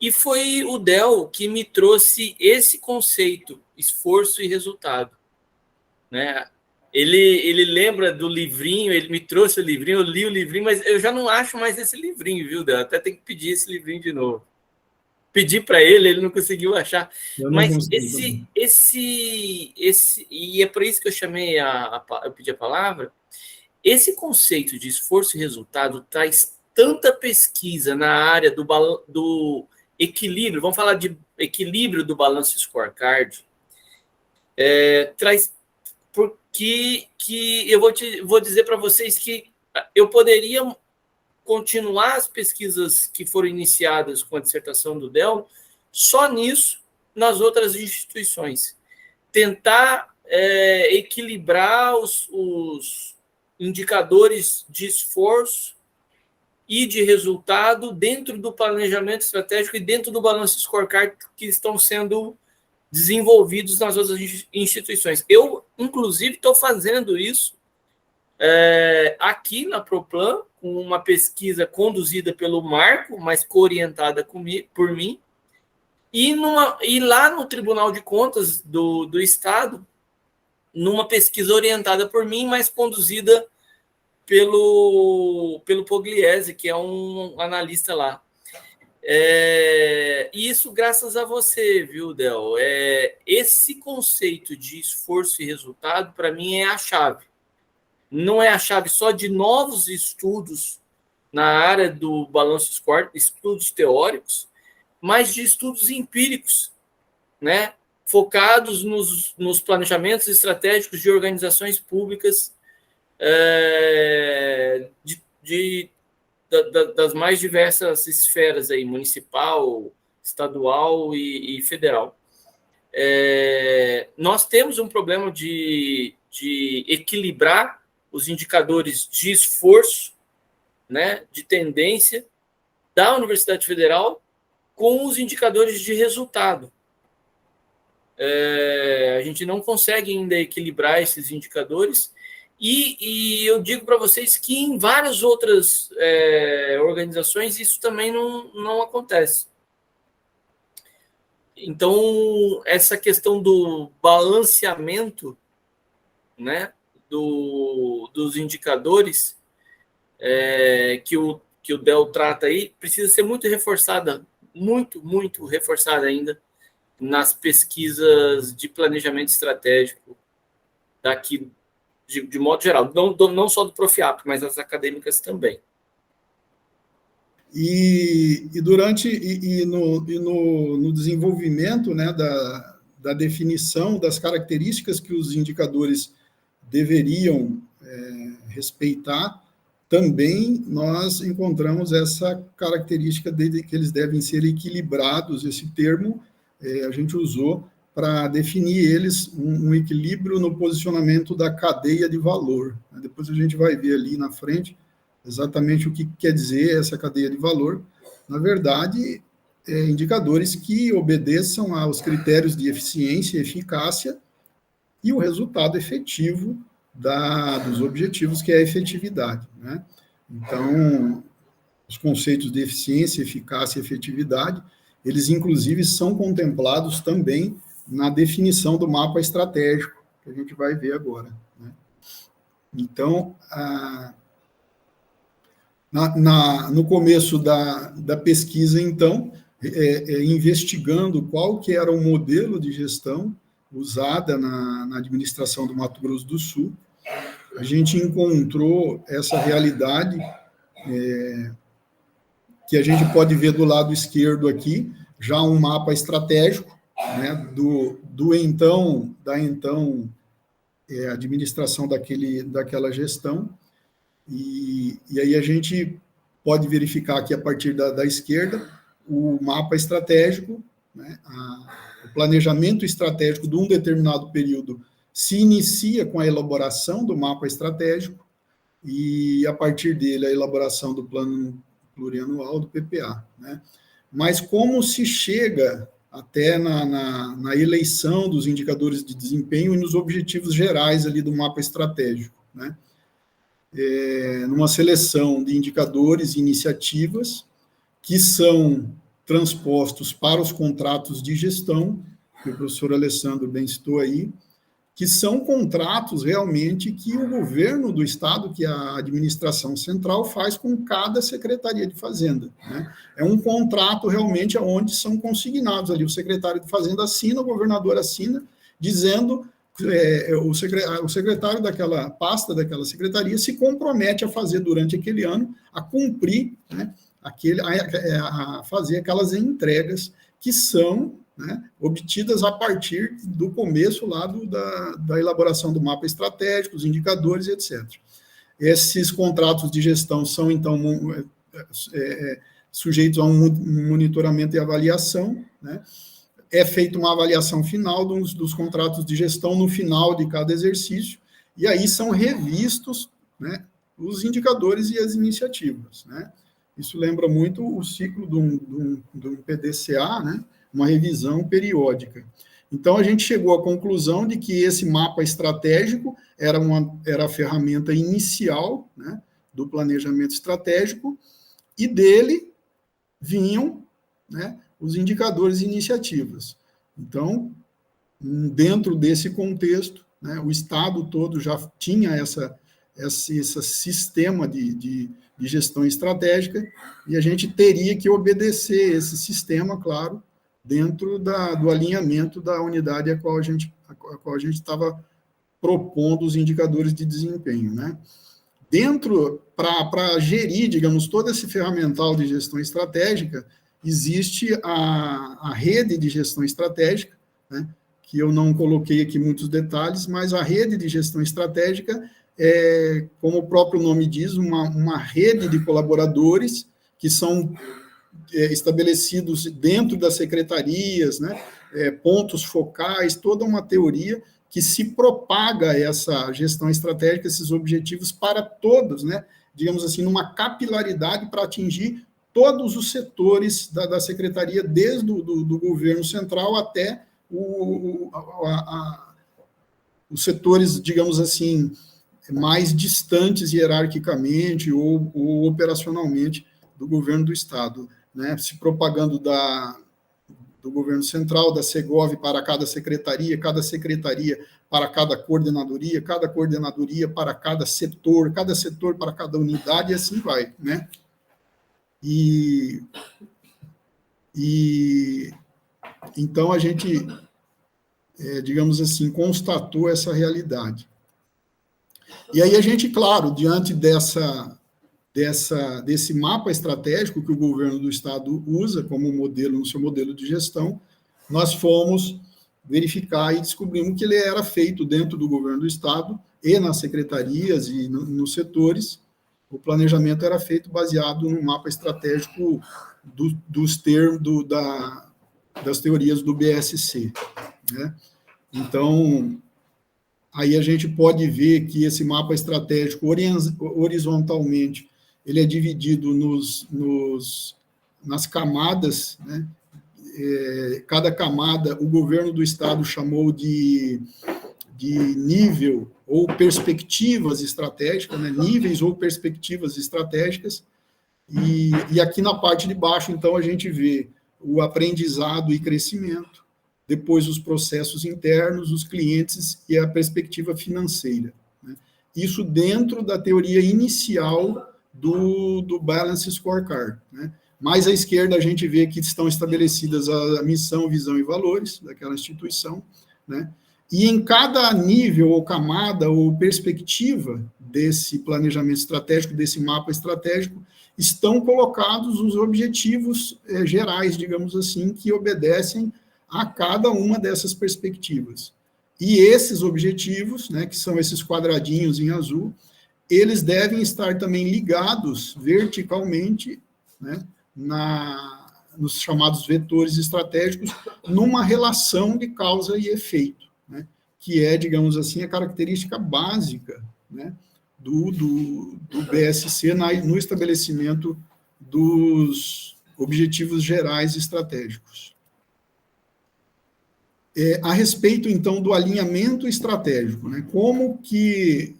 E foi o Del que me trouxe esse conceito, esforço e resultado, né? Ele lembra do livrinho, ele me trouxe o livrinho, eu li o livrinho, mas eu já não acho mais esse livrinho, viu, Del? Até tem que pedir esse livrinho de novo. Pedi para ele não conseguiu achar. Mas e é por isso que eu chamei eu pedi a palavra. Esse conceito de esforço e resultado traz tanta pesquisa na área do equilíbrio, vamos falar de equilíbrio do Balance Scorecard, traz, porque eu vou dizer para vocês que eu poderia continuar as pesquisas que foram iniciadas com a dissertação do Del só nisso, nas outras instituições. Tentar equilibrar os indicadores de esforço e de resultado dentro do planejamento estratégico e dentro do Balance Scorecard que estão sendo desenvolvidos nas outras instituições. Eu, inclusive, estou fazendo isso aqui na Proplan, com uma pesquisa conduzida pelo Marco, mas coorientada por mim, e lá no Tribunal de Contas do Estado, numa pesquisa orientada por mim, mas conduzida pelo Pugliese, que é um analista lá. E isso graças a você, viu, Del? Esse conceito de esforço e resultado, para mim, é a chave. Não é a chave só de novos estudos na área do balanço score, estudos teóricos, mas de estudos empíricos, né? Focados nos planejamentos estratégicos de organizações públicas das mais diversas esferas aí, municipal, estadual e federal. Nós temos um problema de equilibrar os indicadores de esforço, né, de tendência da Universidade Federal com os indicadores de resultado. A gente não consegue ainda equilibrar esses indicadores e eu digo para vocês que em várias outras organizações isso também não acontece. Então, essa questão do balanceamento, né, dos indicadores que o Del trata aí, precisa ser muito reforçada, muito reforçada ainda nas pesquisas de planejamento estratégico daqui, de modo geral, não só do Profiap, mas das acadêmicas também. No desenvolvimento, né, da definição das características que os indicadores deveriam respeitar, também nós encontramos essa característica de que eles devem ser equilibrados. Esse termo a gente usou para definir eles um equilíbrio no posicionamento da cadeia de valor. Depois a gente vai ver ali na frente exatamente o que quer dizer essa cadeia de valor. Na verdade, indicadores que obedeçam aos critérios de eficiência e eficácia e o resultado efetivo dos objetivos, que é a efetividade, né? Então, os conceitos de eficiência, eficácia e efetividade, eles, inclusive, são contemplados também na definição do mapa estratégico, que a gente vai ver agora, né? Então, no começo da pesquisa, então, investigando qual que era o modelo de gestão usada na administração do Mato Grosso do Sul, a gente encontrou essa realidade que a gente pode ver do lado esquerdo aqui, já um mapa estratégico, né, da administração daquela gestão, e aí a gente pode verificar aqui a partir da esquerda o mapa estratégico, né, o planejamento estratégico de um determinado período se inicia com a elaboração do mapa estratégico e, a partir dele, a elaboração do plano plurianual do PPA, né? Mas como se chega até na eleição dos indicadores de desempenho e nos objetivos gerais ali do mapa estratégico, né? Numa seleção de indicadores e iniciativas que são transpostos para os contratos de gestão, que o professor Alessandro bem citou aí, que são contratos realmente que o governo do estado, que a administração central, faz com cada secretaria de fazenda, né? É um contrato realmente onde são consignados ali, o secretário de fazenda assina, o governador assina, dizendo, o secretário daquela pasta, daquela secretaria, se compromete a fazer durante aquele ano, a cumprir, né, a fazer aquelas entregas que são, né, obtidas a partir do começo lá da elaboração do mapa estratégico, os indicadores, etc. Esses contratos de gestão são, então, sujeitos a um monitoramento e avaliação, né? É feita uma avaliação final dos contratos de gestão no final de cada exercício, e aí são revistos, né, os indicadores e as iniciativas, né? Isso lembra muito o ciclo do PDCA, né? Uma revisão periódica. Então, a gente chegou à conclusão de que esse mapa estratégico era a ferramenta inicial, né, do planejamento estratégico, e dele vinham, né, os indicadores e iniciativas. Então, dentro desse contexto, né? O Estado todo já tinha esse sistema de gestão estratégica, e a gente teria que obedecer esse sistema, claro, dentro do alinhamento da unidade a qual a gente estava propondo os indicadores de desempenho, né? Para gerir, digamos, todo esse ferramental de gestão estratégica, existe a rede de gestão estratégica, né, que eu não coloquei aqui muitos detalhes, mas a rede de gestão estratégica é, como o próprio nome diz, uma rede de colaboradores que são estabelecidos dentro das secretarias, né, pontos focais, toda uma teoria que se propaga essa gestão estratégica, esses objetivos para todos, né, digamos assim, numa capilaridade para atingir todos os setores da secretaria, desde do governo central até os setores, digamos assim, mais distantes hierarquicamente ou operacionalmente do governo do Estado, né, se propagando do governo central, da Segov para cada secretaria para cada coordenadoria para cada setor para cada unidade, e assim vai, né? E então a gente, digamos assim, constatou essa realidade. E aí a gente, claro, diante desse mapa estratégico que o governo do Estado usa como modelo, no seu modelo de gestão, nós fomos verificar e descobrimos que ele era feito dentro do governo do Estado e nas secretarias e nos setores. O planejamento era feito baseado no mapa estratégico das teorias do BSC, né? Então, aí a gente pode ver que esse mapa estratégico, horizontalmente, ele é dividido nas camadas, né? Cada camada, o governo do Estado chamou de nível ou perspectivas estratégicas, né? Níveis ou perspectivas estratégicas, e aqui na parte de baixo, então, a gente vê o aprendizado e crescimento, depois os processos internos, os clientes e a perspectiva financeira, né? Isso dentro da teoria inicial do Balance Scorecard, né? Mais à esquerda a gente vê que estão estabelecidas a missão, visão e valores daquela instituição, né? E em cada nível ou camada ou perspectiva desse planejamento estratégico, desse mapa estratégico, estão colocados os objetivos gerais, digamos assim, que obedecem a cada uma dessas perspectivas. E esses objetivos, né, que são esses quadradinhos em azul, eles devem estar também ligados verticalmente, né, nos chamados vetores estratégicos, numa relação de causa e efeito, né, que é, digamos assim, a característica básica, né, do BSC no estabelecimento dos objetivos gerais estratégicos. A respeito, então, do alinhamento estratégico, né, como que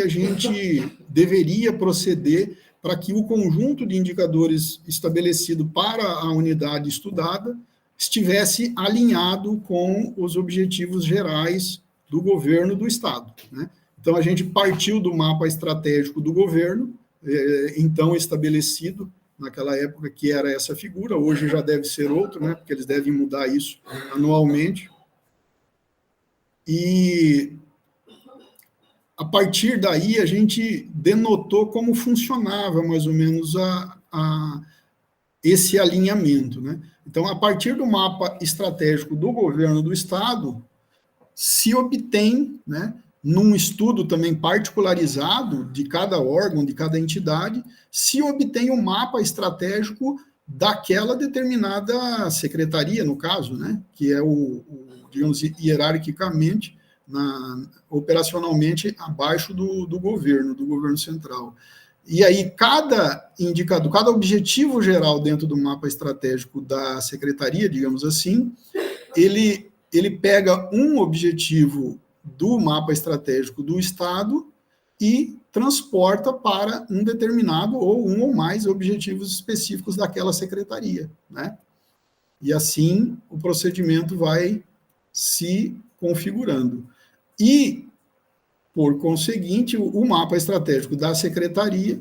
a gente deveria proceder para que o conjunto de indicadores estabelecido para a unidade estudada estivesse alinhado com os objetivos gerais do governo do Estado, né? Então, a gente partiu do mapa estratégico do governo, então estabelecido naquela época, que era essa figura, hoje já deve ser outro, né, porque eles devem mudar isso anualmente. E a partir daí a gente denotou como funcionava mais ou menos esse alinhamento, né? Então, a partir do mapa estratégico do governo do Estado, se obtém, né, num estudo também particularizado de cada órgão, de cada entidade, se obtém um mapa estratégico daquela determinada secretaria, no caso, né, que é digamos, hierarquicamente, operacionalmente abaixo do governo central. E aí, cada indicador, cada objetivo geral dentro do mapa estratégico da secretaria, digamos assim, ele pega um objetivo do mapa estratégico do Estado e transporta para um determinado ou um ou mais objetivos específicos daquela secretaria, né? E assim o procedimento vai se configurando. E, por conseguinte, o mapa estratégico da secretaria,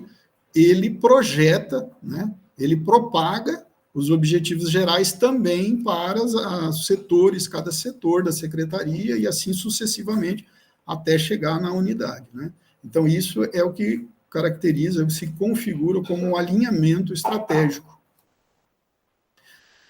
ele projeta, né, ele propaga os objetivos gerais também para os setores, cada setor da secretaria, e assim sucessivamente, até chegar na unidade, né? Então, isso é o que caracteriza, se configura como um alinhamento estratégico.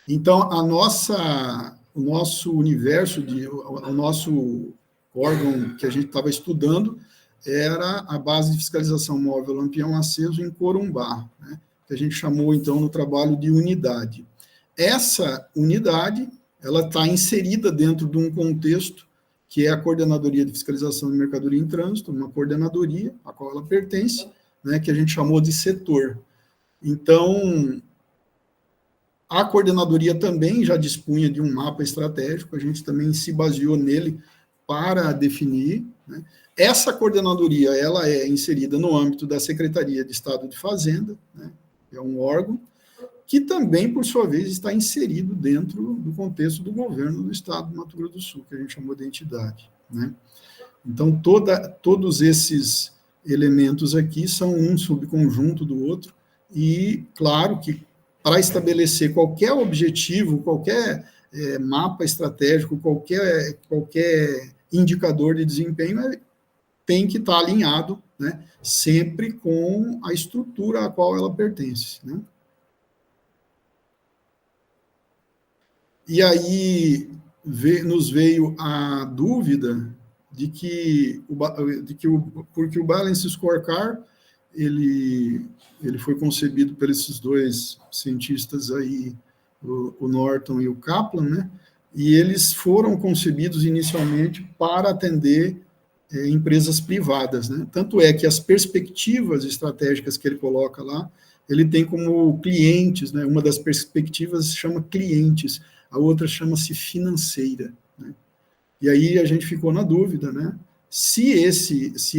Então, o nosso universo, o nosso órgão que a gente estava estudando era a base de fiscalização móvel Lampião Aceso em Corumbá, né, que a gente chamou, então, no trabalho de unidade. Essa unidade, ela está inserida dentro de um contexto que é a Coordenadoria de Fiscalização de Mercadoria em Trânsito, uma coordenadoria a qual ela pertence, né, que a gente chamou de setor. Então, a coordenadoria também já dispunha de um mapa estratégico, a gente também se baseou nele para definir, né. Essa coordenadoria, ela é inserida no âmbito da Secretaria de Estado de Fazenda, né, é um órgão que também, por sua vez, está inserido dentro do contexto do governo do Estado do Mato Grosso do Sul, que a gente chamou de entidade, né. Então, todos esses elementos aqui são um subconjunto do outro, e, claro, que para estabelecer qualquer objetivo, qualquer mapa estratégico, qualquer indicador de desempenho, tem que estar alinhado, né, sempre com a estrutura a qual ela pertence, né. E aí nos veio a dúvida porque o Balance Scorecard, ele foi concebido por esses dois cientistas aí, o Norton e o Kaplan, né? E eles foram concebidos inicialmente para atender empresas privadas, né? Tanto é que as perspectivas estratégicas que ele coloca lá, ele tem como clientes, né? Uma das perspectivas se chama clientes, a outra chama-se financeira, né? E aí a gente ficou na dúvida, né? Se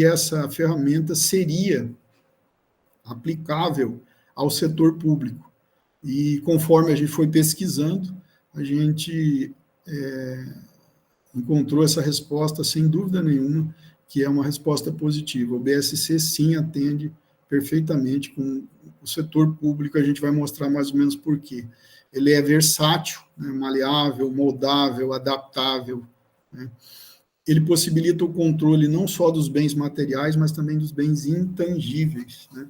essa ferramenta seria aplicável ao setor público. E conforme a gente foi pesquisando, a gente encontrou essa resposta, sem dúvida nenhuma, que é uma resposta positiva. O BSC, sim, atende perfeitamente com o setor público, a gente vai mostrar mais ou menos por quê. Ele é versátil, né, maleável, moldável, adaptável, né? Ele possibilita o controle não só dos bens materiais, mas também dos bens intangíveis, né?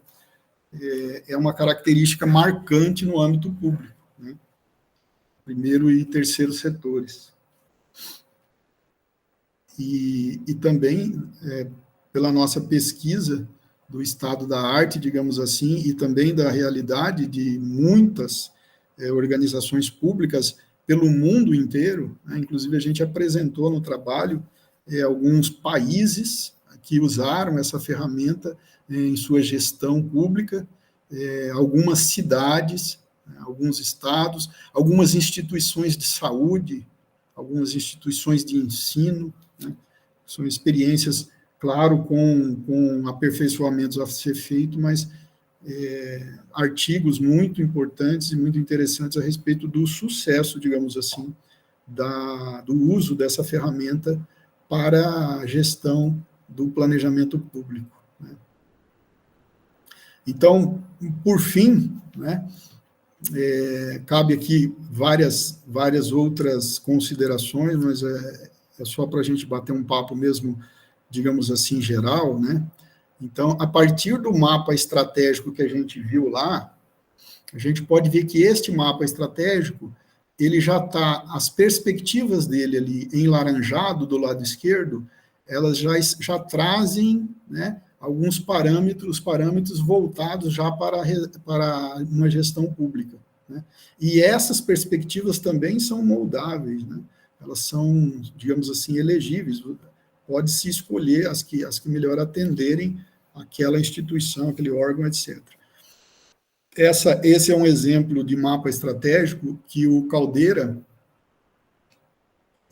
É uma característica marcante no âmbito público, né? Primeiro e terceiro setores. E também, pela nossa pesquisa do estado da arte, digamos assim, e também da realidade de muitas organizações públicas pelo mundo inteiro, né? Inclusive a gente apresentou no trabalho alguns países que usaram essa ferramenta em sua gestão pública, algumas cidades, alguns estados, algumas instituições de saúde, algumas instituições de ensino, né? São experiências, claro, com aperfeiçoamentos a ser feito, mas artigos muito importantes e muito interessantes a respeito do sucesso, digamos assim, do uso dessa ferramenta para a gestão do planejamento público, né? Então, por fim, né, cabe aqui várias outras considerações, mas é só para a gente bater um papo mesmo, digamos assim, geral, né? Então, a partir do mapa estratégico que a gente viu lá, a gente pode ver que este mapa estratégico, ele já está, as perspectivas dele ali em laranjado do lado esquerdo, elas já trazem, né, alguns parâmetros voltados já para uma gestão pública, né? E essas perspectivas também são moldáveis, né? Elas são, digamos assim, elegíveis. Pode-se escolher as que melhor atenderem aquela instituição, aquele órgão, etc. Esse é um exemplo de mapa estratégico que o Caldeira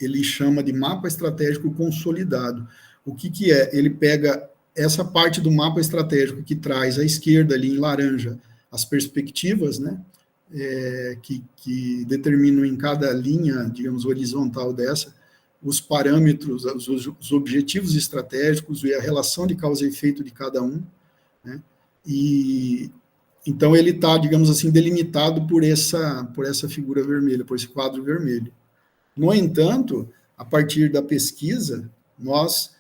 ele chama de mapa estratégico consolidado. O que é? Ele pega essa parte do mapa estratégico que traz à esquerda, ali em laranja, as perspectivas, né, que determinam em cada linha, digamos, horizontal dessa, os parâmetros, os objetivos estratégicos e a relação de causa e efeito de cada um, né? E então ele está, digamos assim, delimitado por essa figura vermelha, por esse quadro vermelho. No entanto, a partir da pesquisa, nós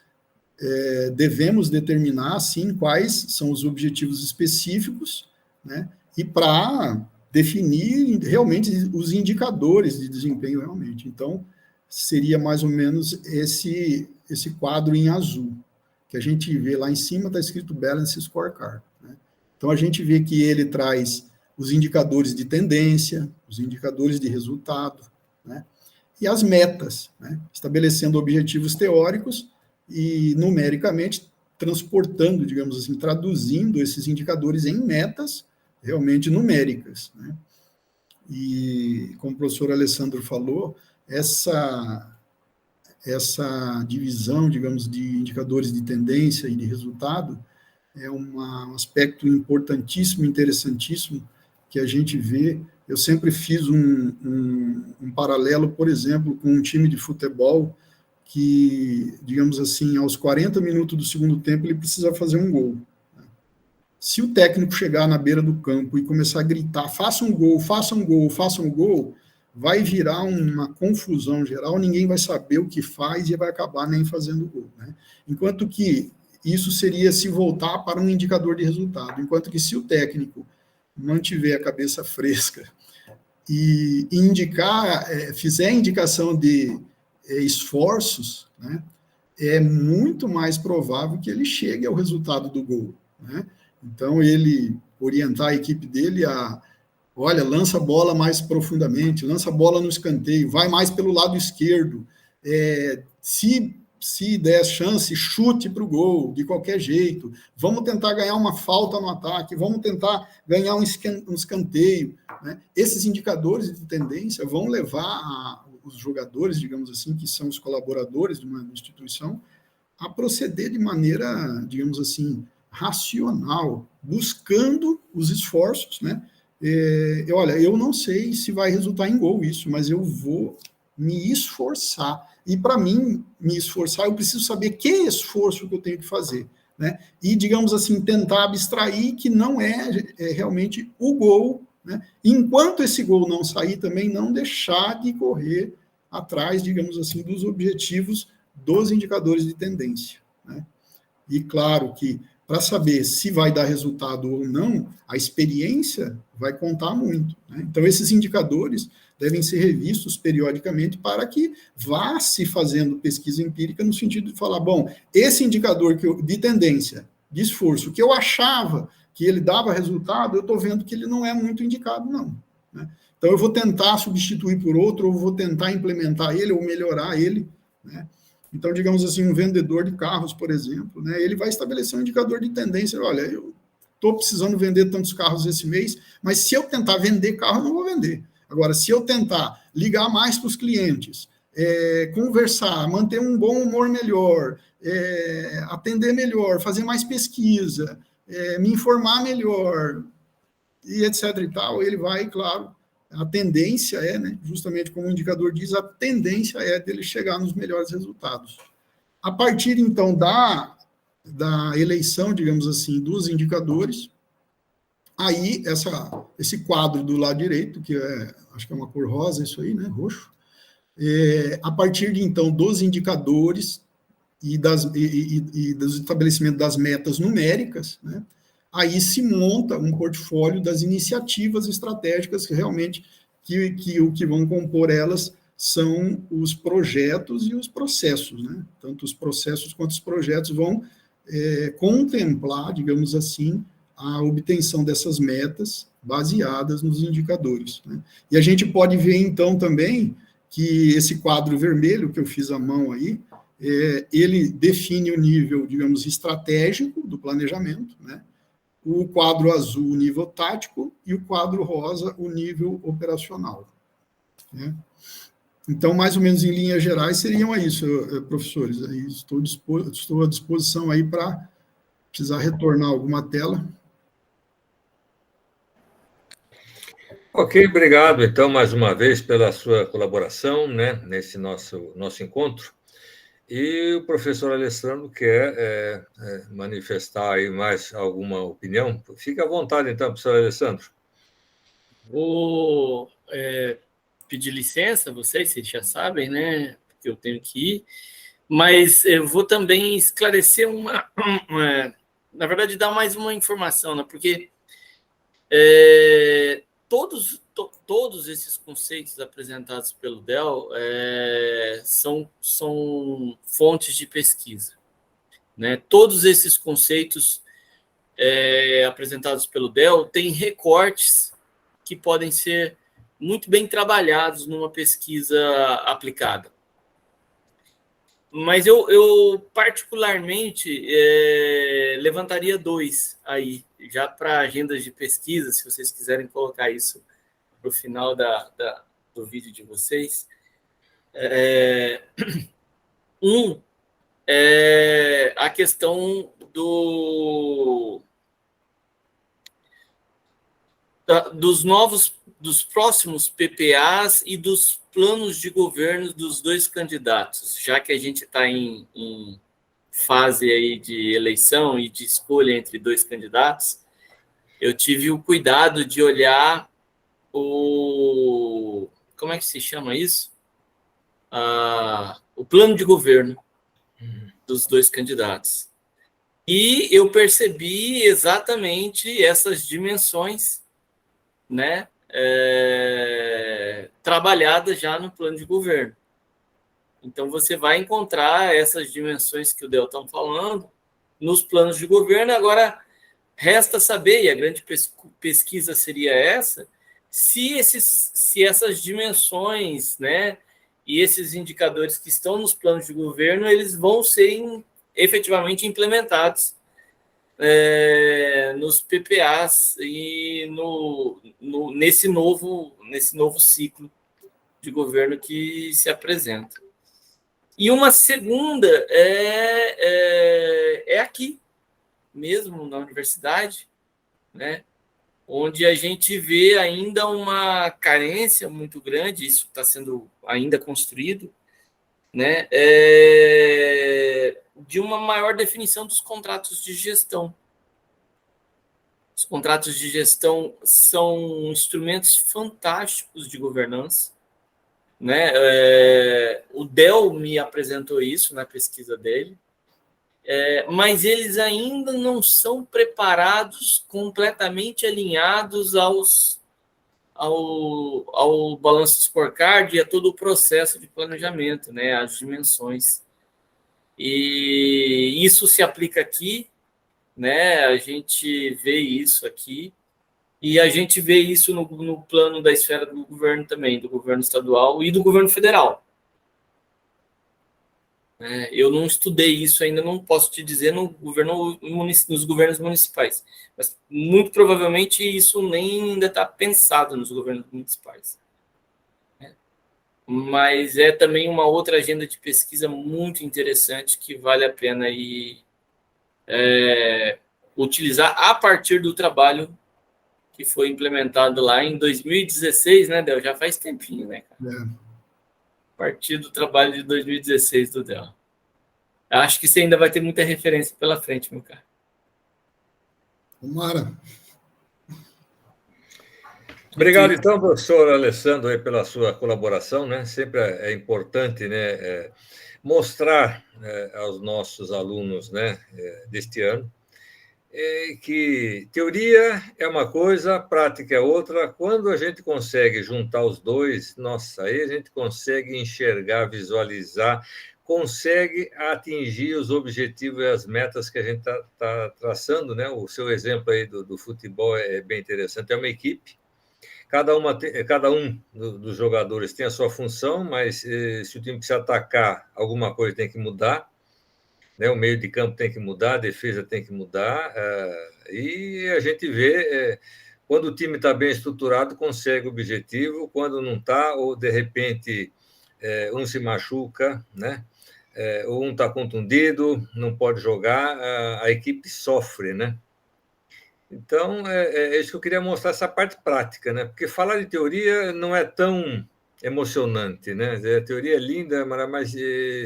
devemos determinar, sim, quais são os objetivos específicos, né? E para definir realmente os indicadores de desempenho realmente. Então, seria mais ou menos esse quadro em azul, que a gente vê lá em cima, está escrito Balance Scorecard, né? Então, a gente vê que ele traz os indicadores de tendência, os indicadores de resultado, né? E as metas, né? Estabelecendo objetivos teóricos e, numericamente, transportando, digamos assim, traduzindo esses indicadores em metas realmente numéricas, né? E, como o professor Alessandro falou, essa divisão, digamos, de indicadores de tendência e de resultado é um aspecto importantíssimo, interessantíssimo, que a gente vê. Eu sempre fiz um paralelo, por exemplo, com um time de futebol que, digamos assim, aos 40 minutos do segundo tempo, ele precisa fazer um gol. Se o técnico chegar na beira do campo e começar a gritar, faça um gol, faça um gol, faça um gol, vai virar uma confusão geral, ninguém vai saber o que faz e vai acabar nem fazendo gol, né? Enquanto que isso seria se voltar para um indicador de resultado, enquanto que se o técnico mantiver a cabeça fresca e fizer indicação de esforços, né, é muito mais provável que ele chegue ao resultado do gol, né? Então, ele orientar a equipe dele a, olha, lança a bola mais profundamente, lança a bola no escanteio, vai mais pelo lado esquerdo, se der chance, chute para o gol, de qualquer jeito, vamos tentar ganhar uma falta no ataque, vamos tentar ganhar um escanteio, né? Esses indicadores de tendência vão levar os jogadores, digamos assim, que são os colaboradores de uma instituição, a proceder de maneira, digamos assim, racional, buscando os esforços, né? Olha, eu não sei se vai resultar em gol isso, mas eu vou me esforçar. E para mim, me esforçar, eu preciso saber que esforço que eu tenho que fazer, né? E, digamos assim, tentar abstrair que não é realmente o gol, né? Enquanto esse gol não sair, também não deixar de correr atrás, digamos assim, dos objetivos dos indicadores de tendência, né? E claro que para saber se vai dar resultado ou não, a experiência vai contar muito, né? Então, esses indicadores devem ser revistos periodicamente para que vá se fazendo pesquisa empírica no sentido de falar, bom, esse indicador de tendência, de esforço, que eu achava que ele dava resultado, eu estou vendo que ele não é muito indicado, não, né? Então, eu vou tentar substituir por outro, ou vou tentar implementar ele, ou melhorar ele, né? Então, digamos assim, um vendedor de carros, por exemplo, né, ele vai estabelecer um indicador de tendência. Olha, eu estou precisando vender tantos carros esse mês, mas se eu tentar vender carro, eu não vou vender. Agora, se eu tentar ligar mais para os clientes, conversar, manter um bom humor melhor, atender melhor, fazer mais pesquisa, me informar melhor, e etc. e tal, ele vai, claro, a tendência né, justamente como o indicador diz, a tendência é dele chegar nos melhores resultados. A partir, então, da eleição, digamos assim, dos indicadores, aí esse quadro do lado direito, que acho que é uma cor rosa, isso aí, né, roxo, a partir, então, dos indicadores e dos estabelecimentos das metas numéricas, né, aí se monta um portfólio das iniciativas estratégicas que realmente o que vão compor elas são os projetos e os processos, né? Tanto os processos quanto os projetos vão contemplar, digamos assim, a obtenção dessas metas baseadas nos indicadores, né? E a gente pode ver, então, também que esse quadro vermelho que eu fiz à mão aí, ele define o nível, digamos, estratégico do planejamento, né? O quadro azul, o nível tático, e o quadro rosa, o nível operacional, né? Então, mais ou menos em linhas gerais, seriam isso, professores. Aí estou à disposição aí para precisar retornar alguma tela. Ok, obrigado, então, mais uma vez pela sua colaboração, né, nesse nosso encontro. E o professor Alessandro quer manifestar aí mais alguma opinião? Fique à vontade, então, professor Alessandro. Vou pedir licença, vocês já sabem, né? Porque eu tenho que ir. Mas eu vou também esclarecer na verdade, dar mais uma informação, né? Porque todos esses conceitos apresentados pelo Dell são fontes de pesquisa, né? Todos esses conceitos apresentados pelo Dell têm recortes que podem ser muito bem trabalhados numa pesquisa aplicada. Mas eu particularmente levantaria dois aí, já para agendas de pesquisa, se vocês quiserem colocar isso para o final do vídeo de vocês. Um é a questão dos próximos PPAs e dos planos de governo dos dois candidatos, já que a gente está em fase aí de eleição e de escolha entre dois candidatos, eu tive o cuidado de olhar como é que se chama isso? O plano de governo dos dois candidatos. E eu percebi exatamente essas dimensões, né, trabalhadas já no plano de governo. Então, você vai encontrar essas dimensões que o Del está falando nos planos de governo. Agora, resta saber, e a grande pesquisa seria essa, se essas dimensões, né, e esses indicadores que estão nos planos de governo, eles vão ser efetivamente implementados nos PPAs e nesse novo ciclo de governo que se apresenta. E uma segunda é aqui mesmo, na universidade, né, onde a gente vê ainda uma carência muito grande, isso está sendo ainda construído, né, de uma maior definição dos contratos de gestão. Os contratos de gestão são instrumentos fantásticos de governança, né? O Del me apresentou isso na pesquisa dele, mas eles ainda não são preparados, completamente alinhados ao balanço scorecard e a todo o processo de planejamento, né? As dimensões. E isso se aplica aqui, né? A gente vê isso aqui. E a gente vê isso no plano da esfera do governo também, do governo estadual e do governo federal. Eu não estudei isso ainda, não posso te dizer nos governos municipais, mas muito provavelmente isso nem ainda está pensado nos governos municipais. Mas é também uma outra agenda de pesquisa muito interessante que vale a pena utilizar a partir do trabalho que foi implementado lá em 2016, né, Del? Já faz tempinho, né, cara? A partir do trabalho de 2016 do Del. Acho que você ainda vai ter muita referência pela frente, meu cara. Tomara. Obrigado, então, professor Alessandro, aí, pela sua colaboração, né? Sempre é importante, né, mostrar aos nossos alunos, né, deste ano que teoria é uma coisa, prática é outra. Quando a gente consegue juntar os dois, nossa, aí a gente consegue enxergar, visualizar, consegue atingir os objetivos e as metas que a gente está traçando, né? O seu exemplo aí do futebol é bem interessante. É uma equipe, cada um dos jogadores tem a sua função, mas se o time precisa atacar, alguma coisa tem que mudar. O meio de campo tem que mudar, a defesa tem que mudar, e a gente vê, quando o time está bem estruturado, consegue o objetivo, quando não está, ou de repente um se machuca, né? Ou um está contundido, não pode jogar, a equipe sofre, né? Então, é isso que eu queria mostrar, essa parte prática, né? Porque falar de teoria não é tão emocionante, né? A teoria é linda, mas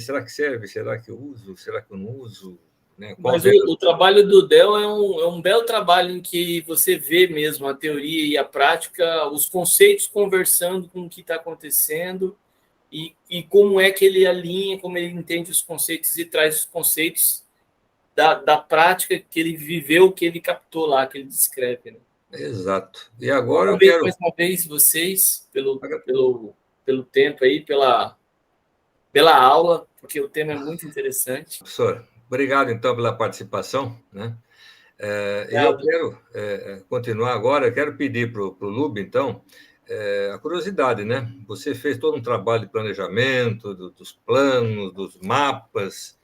será que serve? Será que eu uso? Será que eu não uso? Né? Qual Mas o trabalho do Del é um belo trabalho em que você vê mesmo a teoria e a prática, os conceitos conversando com o que está acontecendo e como é que ele alinha, como ele entende os conceitos e traz os conceitos da prática que ele viveu, que ele captou lá, que ele descreve. Né? Exato. E Eu agora eu agradeço quero. mais uma vez vocês pelo tempo aí, pela aula, porque o tema é muito interessante. Professor, obrigado então pela participação, né? E eu Obrigado. quero continuar agora, eu quero pedir para o Lube, então, a curiosidade, né? Você fez todo um trabalho de planejamento, dos planos, dos mapas,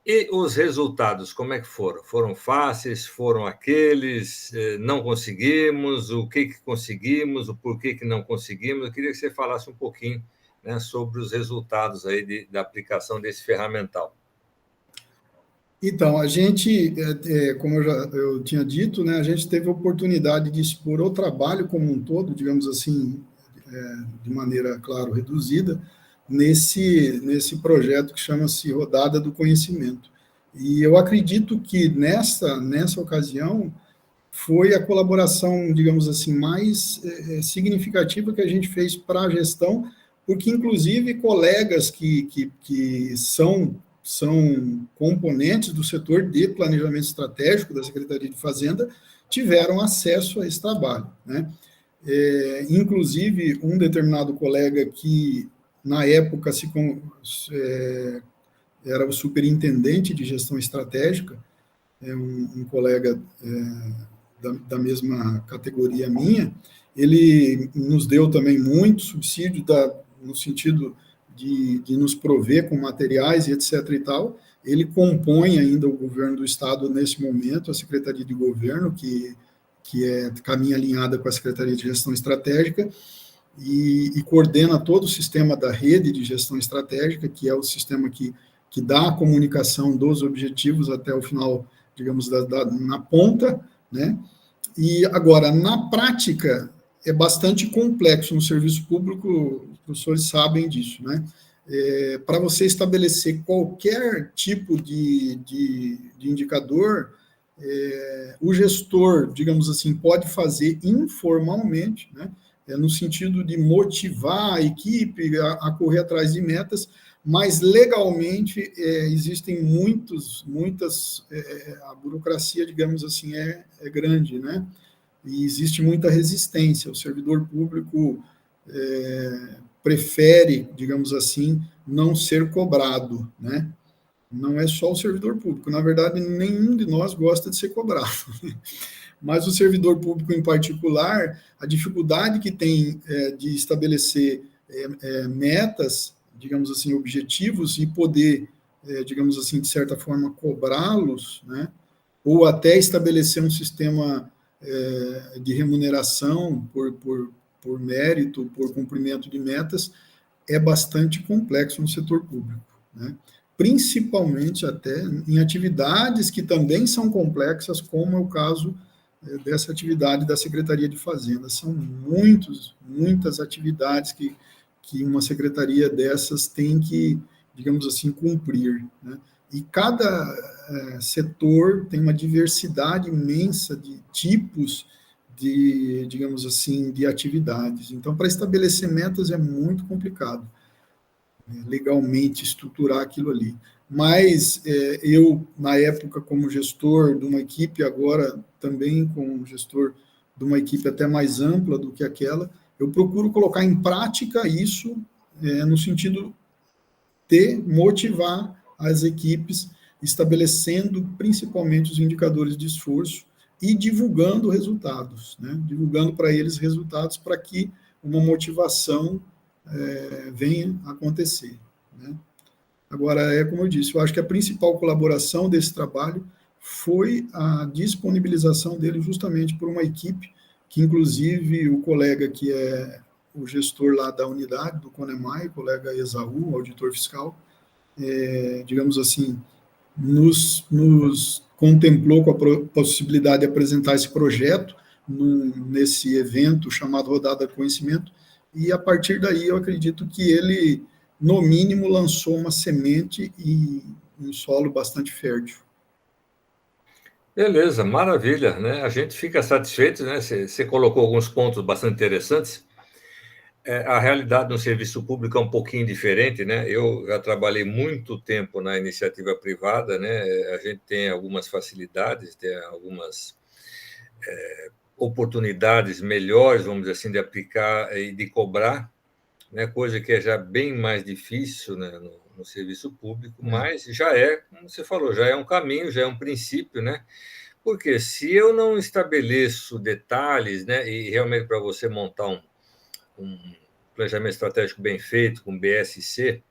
e os resultados, como é que foram? Foram fáceis? Foram aqueles? Não conseguimos? O que conseguimos? O porquê que não conseguimos? Eu queria que você falasse um pouquinho, né, sobre os resultados aí da aplicação desse ferramental. Então, a gente, como eu tinha dito, né, a gente teve a oportunidade de expor o trabalho como um todo, digamos assim, de maneira, claro, reduzida, nesse projeto que chama-se Rodada do Conhecimento. E eu acredito que nessa ocasião foi a colaboração, digamos assim, mais significativa que a gente fez para a gestão, porque, inclusive, colegas que são componentes do setor de planejamento estratégico da Secretaria de Fazenda tiveram acesso a esse trabalho, né? Inclusive, um determinado colega que, na época, era o superintendente de gestão estratégica, um colega da mesma categoria minha, ele nos deu também muito subsídio no sentido de nos prover com materiais e etc. e tal. Ele compõe ainda o governo do Estado nesse momento, a Secretaria de Governo, que caminha alinhada com a Secretaria de Gestão Estratégica, e coordena todo o sistema da rede de gestão estratégica, que é o sistema que dá a comunicação dos objetivos até o final, digamos, na ponta, né? E agora, na prática, é bastante complexo no serviço público, os professores sabem disso, né? Para você estabelecer qualquer tipo de indicador, o gestor, digamos assim, pode fazer informalmente, né? No sentido de motivar a equipe a correr atrás de metas, mas legalmente existem a burocracia, digamos assim, é grande, né? E existe muita resistência. O servidor público prefere, digamos assim, não ser cobrado, né? Não é só o servidor público. Na verdade, nenhum de nós gosta de ser cobrado. Mas o servidor público, em particular, a dificuldade que tem de estabelecer metas, digamos assim, objetivos e poder, digamos assim, de certa forma, cobrá-los, né? Ou até estabelecer um sistema de remuneração por mérito, por cumprimento de metas, é bastante complexo no setor público, né? Principalmente até em atividades que também são complexas, como é o caso dessa atividade da Secretaria de Fazenda. São muitas atividades que uma secretaria dessas tem que, digamos assim, cumprir, né? E cada setor tem uma diversidade imensa de tipos digamos assim, de atividades. Então, para estabelecer metas é muito complicado, legalmente estruturar aquilo ali. Mas eu, na época, como gestor de uma equipe, agora também como gestor de uma equipe até mais ampla do que aquela, eu procuro colocar em prática isso no sentido de motivar as equipes, estabelecendo principalmente os indicadores de esforço e divulgando resultados, né? Divulgando para eles resultados para que uma motivação venha a acontecer, né? Agora, como eu disse, eu acho que a principal colaboração desse trabalho foi a disponibilização dele justamente por uma equipe, que inclusive o colega que é o gestor lá da unidade, do CONEMAI, o colega Esaú, auditor fiscal, digamos assim, nos contemplou com a possibilidade de apresentar esse projeto nesse evento chamado Rodada do Conhecimento, e a partir daí eu acredito que ele, no mínimo, lançou uma semente e um solo bastante fértil. Beleza, maravilha, né? A gente fica satisfeito, né? Você colocou alguns pontos bastante interessantes. A realidade no serviço público é um pouquinho diferente, né? Eu já trabalhei muito tempo na iniciativa privada, né? A gente tem algumas facilidades, tem algumas oportunidades melhores, vamos dizer assim, de aplicar e de cobrar, né? Coisa que é já bem mais difícil, né? No serviço público, mas já é, como você falou, já é um caminho, já é um princípio, né? Porque se eu não estabeleço detalhes, né? E realmente para você montar um planejamento estratégico bem feito, com BSC,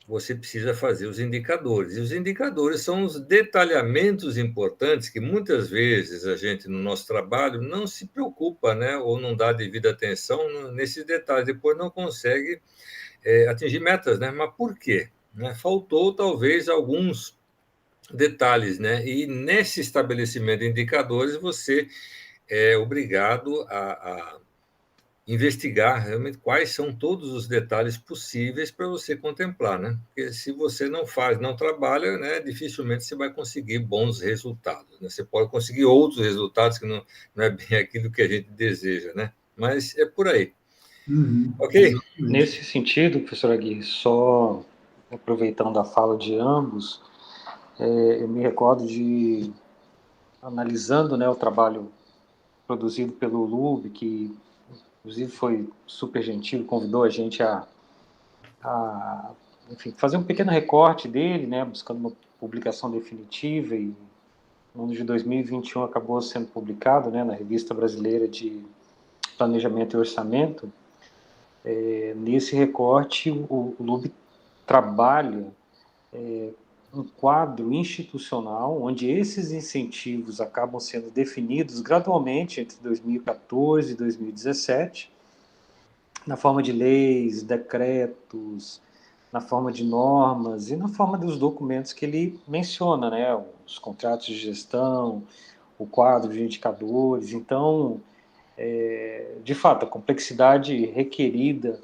você precisa fazer os indicadores. E os indicadores são os detalhamentos importantes que muitas vezes a gente, no nosso trabalho, não se preocupa, né? Ou não dá devida atenção nesses detalhes, depois não consegue atingir metas, né? Mas por quê? Né? Faltou, talvez, alguns detalhes, né? E nesse estabelecimento de indicadores, você é obrigado a investigar realmente quais são todos os detalhes possíveis para você contemplar, né? Porque se você não faz, não trabalha, né, dificilmente você vai conseguir bons resultados, né? Você pode conseguir outros resultados que não é bem aquilo que a gente deseja, né? Mas é por aí. Ok? Nesse sentido, professor Agui, só aproveitando a fala de ambos, eu me recordo de, analisando, né, o trabalho produzido pelo LUB, que inclusive foi super gentil, convidou a gente enfim, fazer um pequeno recorte dele, né, buscando uma publicação definitiva, e no ano de 2021 acabou sendo publicado, né, na Revista Brasileira de Planejamento e Orçamento. Nesse recorte, o LUB trabalha um quadro institucional onde esses incentivos acabam sendo definidos gradualmente entre 2014 e 2017, na forma de leis, decretos, na forma de normas e na forma dos documentos que ele menciona, né? Os contratos de gestão, o quadro de indicadores. Então, de fato, a complexidade requerida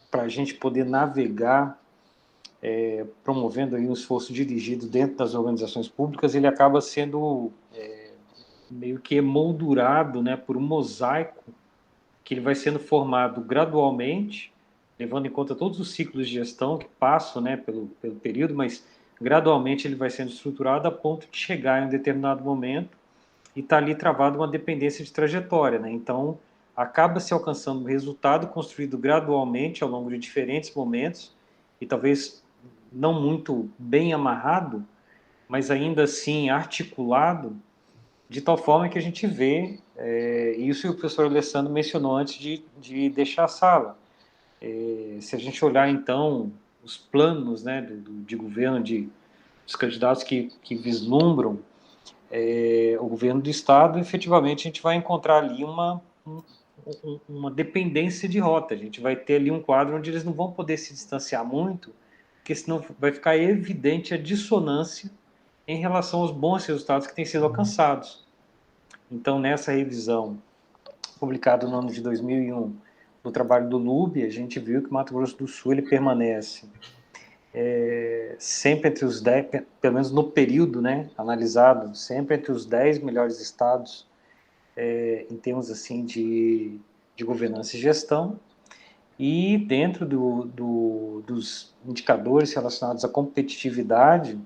para a gente poder navegar promovendo aí um esforço dirigido dentro das organizações públicas, ele acaba sendo meio que emoldurado, né, por um mosaico que ele vai sendo formado gradualmente, levando em conta todos os ciclos de gestão que passam, né, pelo período, mas gradualmente ele vai sendo estruturado a ponto de chegar em um determinado momento e estar ali travado uma dependência de trajetória, né? Então, acaba se alcançando um resultado construído gradualmente ao longo de diferentes momentos e talvez não muito bem amarrado, mas ainda assim articulado, de tal forma que a gente vê, isso o professor Alessandro mencionou antes de deixar a sala. Se a gente olhar, então, os planos, né, de governo dos candidatos que vislumbram o governo do Estado, efetivamente a gente vai encontrar ali uma dependência de rota. A gente vai ter ali um quadro onde eles não vão poder se distanciar muito, porque senão vai ficar evidente a dissonância em relação aos bons resultados que têm sido alcançados. Então, nessa revisão, publicada no ano de 2001, do trabalho do LUB, a gente viu que o Mato Grosso do Sul ele permanece sempre entre os 10, pelo menos no período, né, analisado, sempre entre os 10 melhores estados em termos assim de governança e gestão, e dentro dos indicadores relacionados à competitividade,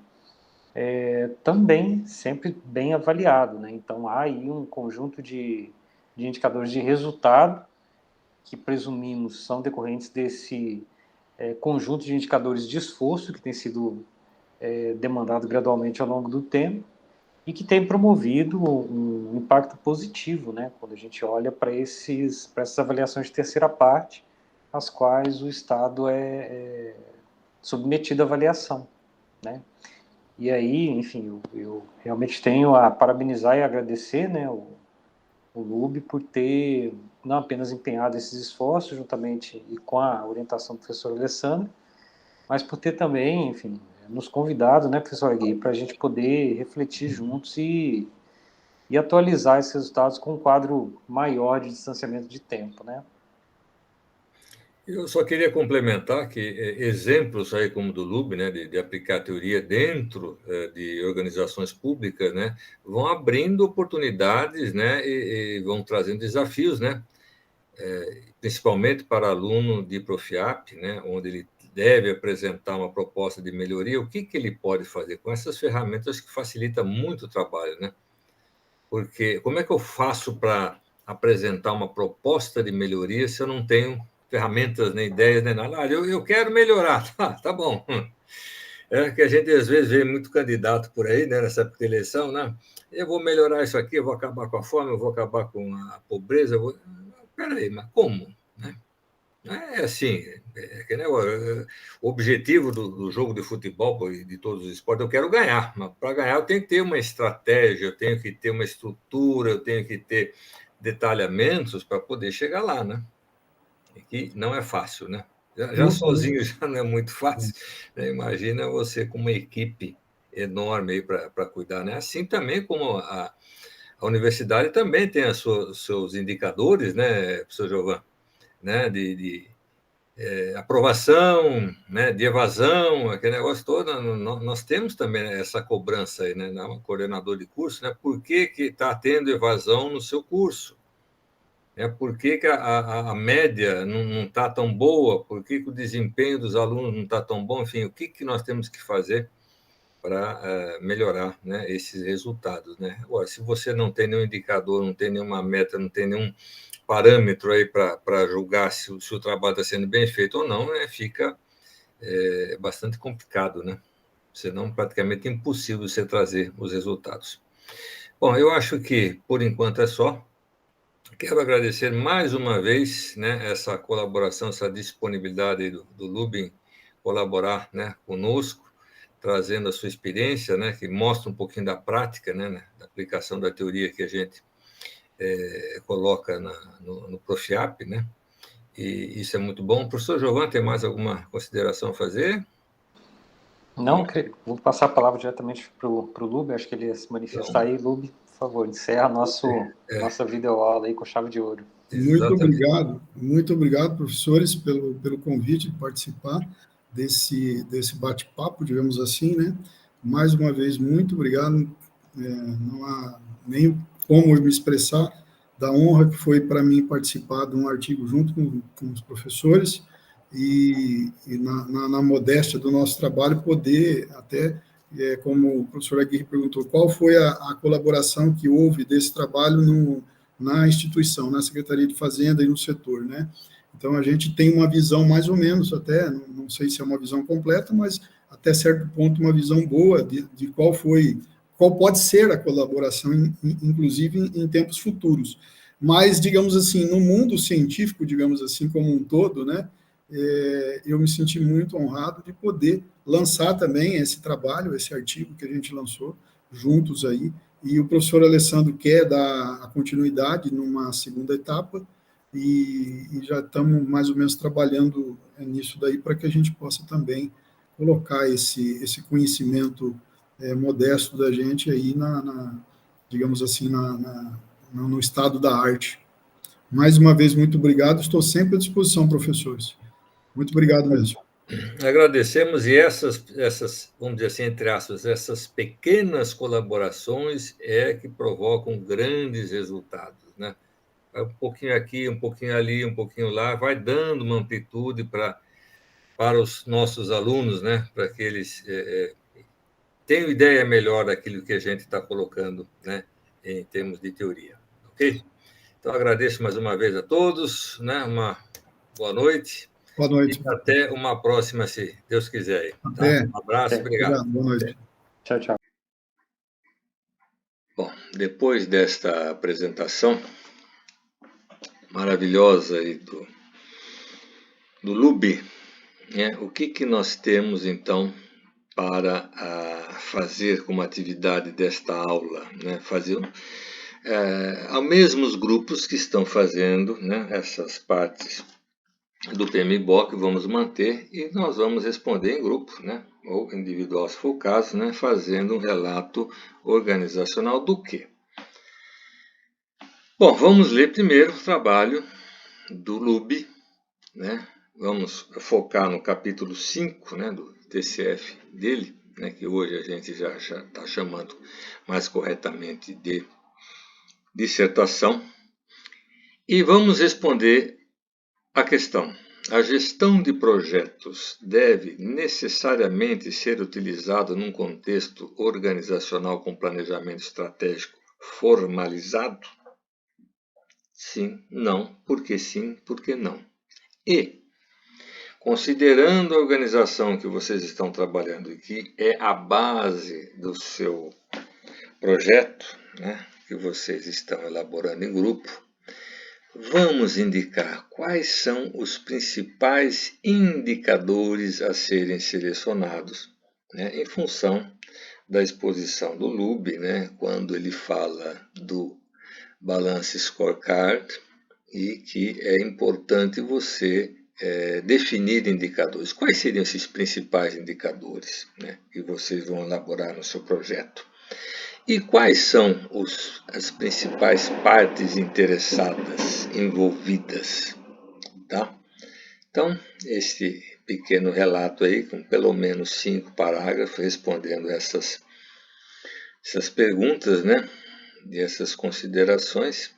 também sempre bem avaliado, né? Então há aí um conjunto de indicadores de resultado que presumimos são decorrentes desse conjunto de indicadores de esforço que tem sido demandado gradualmente ao longo do tempo e que tem promovido um impacto positivo, né? Quando a gente olha para essas avaliações de terceira parte, às quais o Estado é submetido à avaliação, né? E aí, enfim, eu realmente tenho a parabenizar e agradecer, né, o LUB por ter não apenas empenhado esses esforços juntamente e com a orientação do professor Alessandro, mas por ter também, enfim, nos convidado, né, professor Aguirre, para a gente poder refletir juntos e atualizar esses resultados com um quadro maior de distanciamento de tempo, né? Eu só queria complementar que exemplos aí como do LUB, né, de aplicar a teoria dentro de organizações públicas, né, vão abrindo oportunidades, né, e vão trazendo desafios, né, principalmente para aluno de Profiap, né, onde ele deve apresentar uma proposta de melhoria. O que ele pode fazer com essas ferramentas que facilita muito o trabalho, né? Porque como é que eu faço para apresentar uma proposta de melhoria se eu não tenho ferramentas, nem ideias, nem nada? Eu quero melhorar, tá bom. É que a gente às vezes vê muito candidato por aí, né, nessa época de eleição, né? Eu vou melhorar isso aqui, eu vou acabar com a fome, eu vou acabar com a pobreza. Peraí, mas como? Né? É assim, que negócio, o objetivo do jogo de futebol e de todos os esportes, eu quero ganhar, mas para ganhar eu tenho que ter uma estratégia, eu tenho que ter uma estrutura, eu tenho que ter detalhamentos para poder chegar lá, né? E que não é fácil, né? Já sozinho já não é muito fácil, né? Imagina você com uma equipe enorme aí para cuidar, né? Assim também como a universidade também tem seus indicadores, né, professor Giovan? Né, de aprovação, né, de evasão, aquele negócio todo, nós temos também essa cobrança aí, né, no coordenador de curso, né, por que está tendo evasão no seu curso? Por que a média não está tão boa? Por que o desempenho dos alunos não está tão bom? Enfim, o que nós temos que fazer para melhorar, né, esses resultados, né? Agora, se você não tem nenhum indicador, não tem nenhuma meta, não tem nenhum parâmetro aí para julgar se o trabalho está sendo bem feito ou não, né, fica bastante complicado, né? Senão praticamente impossível você trazer os resultados. Bom, eu acho que por enquanto é só. Quero agradecer mais uma vez, né, essa colaboração, essa disponibilidade do Lubin colaborar, né, conosco, trazendo a sua experiência, né, que mostra um pouquinho da prática, né, da aplicação da teoria que a gente coloca no Profiap, né? E isso é muito bom. Professor Giovan, tem mais alguma consideração a fazer? Não, vou passar a palavra diretamente para o Lube, acho que ele ia se manifestar aí. Lube, por favor, encerra nossa videoaula aí com chave de ouro. Muito obrigado, professores, pelo convite de participar desse bate-papo, digamos assim, né? Mais uma vez, muito obrigado. Não há nem como eu me expressar da honra que foi para mim participar de um artigo junto com os professores e na modéstia do nosso trabalho poder até, como o professor Aguirre perguntou, qual foi a colaboração que houve desse trabalho na instituição, na Secretaria de Fazenda e no setor, né? Então, a gente tem uma visão mais ou menos, até, não sei se é uma visão completa, mas até certo ponto uma visão boa de qual pode ser a colaboração, inclusive em tempos futuros. Mas, digamos assim, no mundo científico, digamos assim, como um todo, né, eu me senti muito honrado de poder lançar também esse trabalho, esse artigo que a gente lançou juntos aí, e o professor Alessandro quer dar a continuidade numa segunda etapa, e já estamos mais ou menos trabalhando nisso daí para que a gente possa também colocar esse conhecimento modesto da gente aí digamos assim, no estado da arte. Mais uma vez, muito obrigado, estou sempre à disposição, professores. Muito obrigado mesmo. Agradecemos, e essas, vamos dizer assim, entre aspas, essas pequenas colaborações que provocam grandes resultados, né? Um pouquinho aqui, um pouquinho ali, um pouquinho lá, vai dando uma amplitude para os nossos alunos, né? Para que eles tenham ideia melhor daquilo que a gente está colocando, né? Em termos de teoria, ok? Então, agradeço mais uma vez a todos, né? Uma boa noite. Boa noite. E até uma próxima, se Deus quiser. Tá? Um abraço, obrigado. Boa noite. Tchau, tchau. Bom, depois desta apresentação maravilhosa aí do Lube, né, o que nós temos, então, para fazer como atividade desta aula? Né? Fazer ao mesmo os grupos que estão fazendo, né, essas partes do PMBOK, vamos manter, e nós vamos responder em grupo, né? ou individual, se for o caso, né, fazendo um relato organizacional do quê? Bom, vamos ler primeiro o trabalho do Lube, né? Vamos focar no capítulo 5, né, do TCF dele, né, que hoje a gente já está chamando mais corretamente de dissertação, e vamos responder a questão: a gestão de projetos deve necessariamente ser utilizada num contexto organizacional com planejamento estratégico formalizado? Sim, não, porque sim, porque não. E, considerando a organização que vocês estão trabalhando aqui, é a base do seu projeto, né, que vocês estão elaborando em grupo, vamos indicar quais são os principais indicadores a serem selecionados, né, em função da exposição do Lube, né, quando ele fala do Balance Scorecard, e que é importante você definir indicadores. Quais seriam esses principais indicadores, né, que vocês vão elaborar no seu projeto? E quais são as principais partes interessadas, envolvidas? Tá? Então, este pequeno relato aí, com pelo menos 5 parágrafos, respondendo essas perguntas, né, e essas considerações,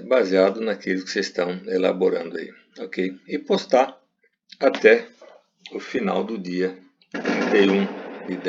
baseado naquilo que vocês estão elaborando aí, ok? E postar até o final do dia 31 de 10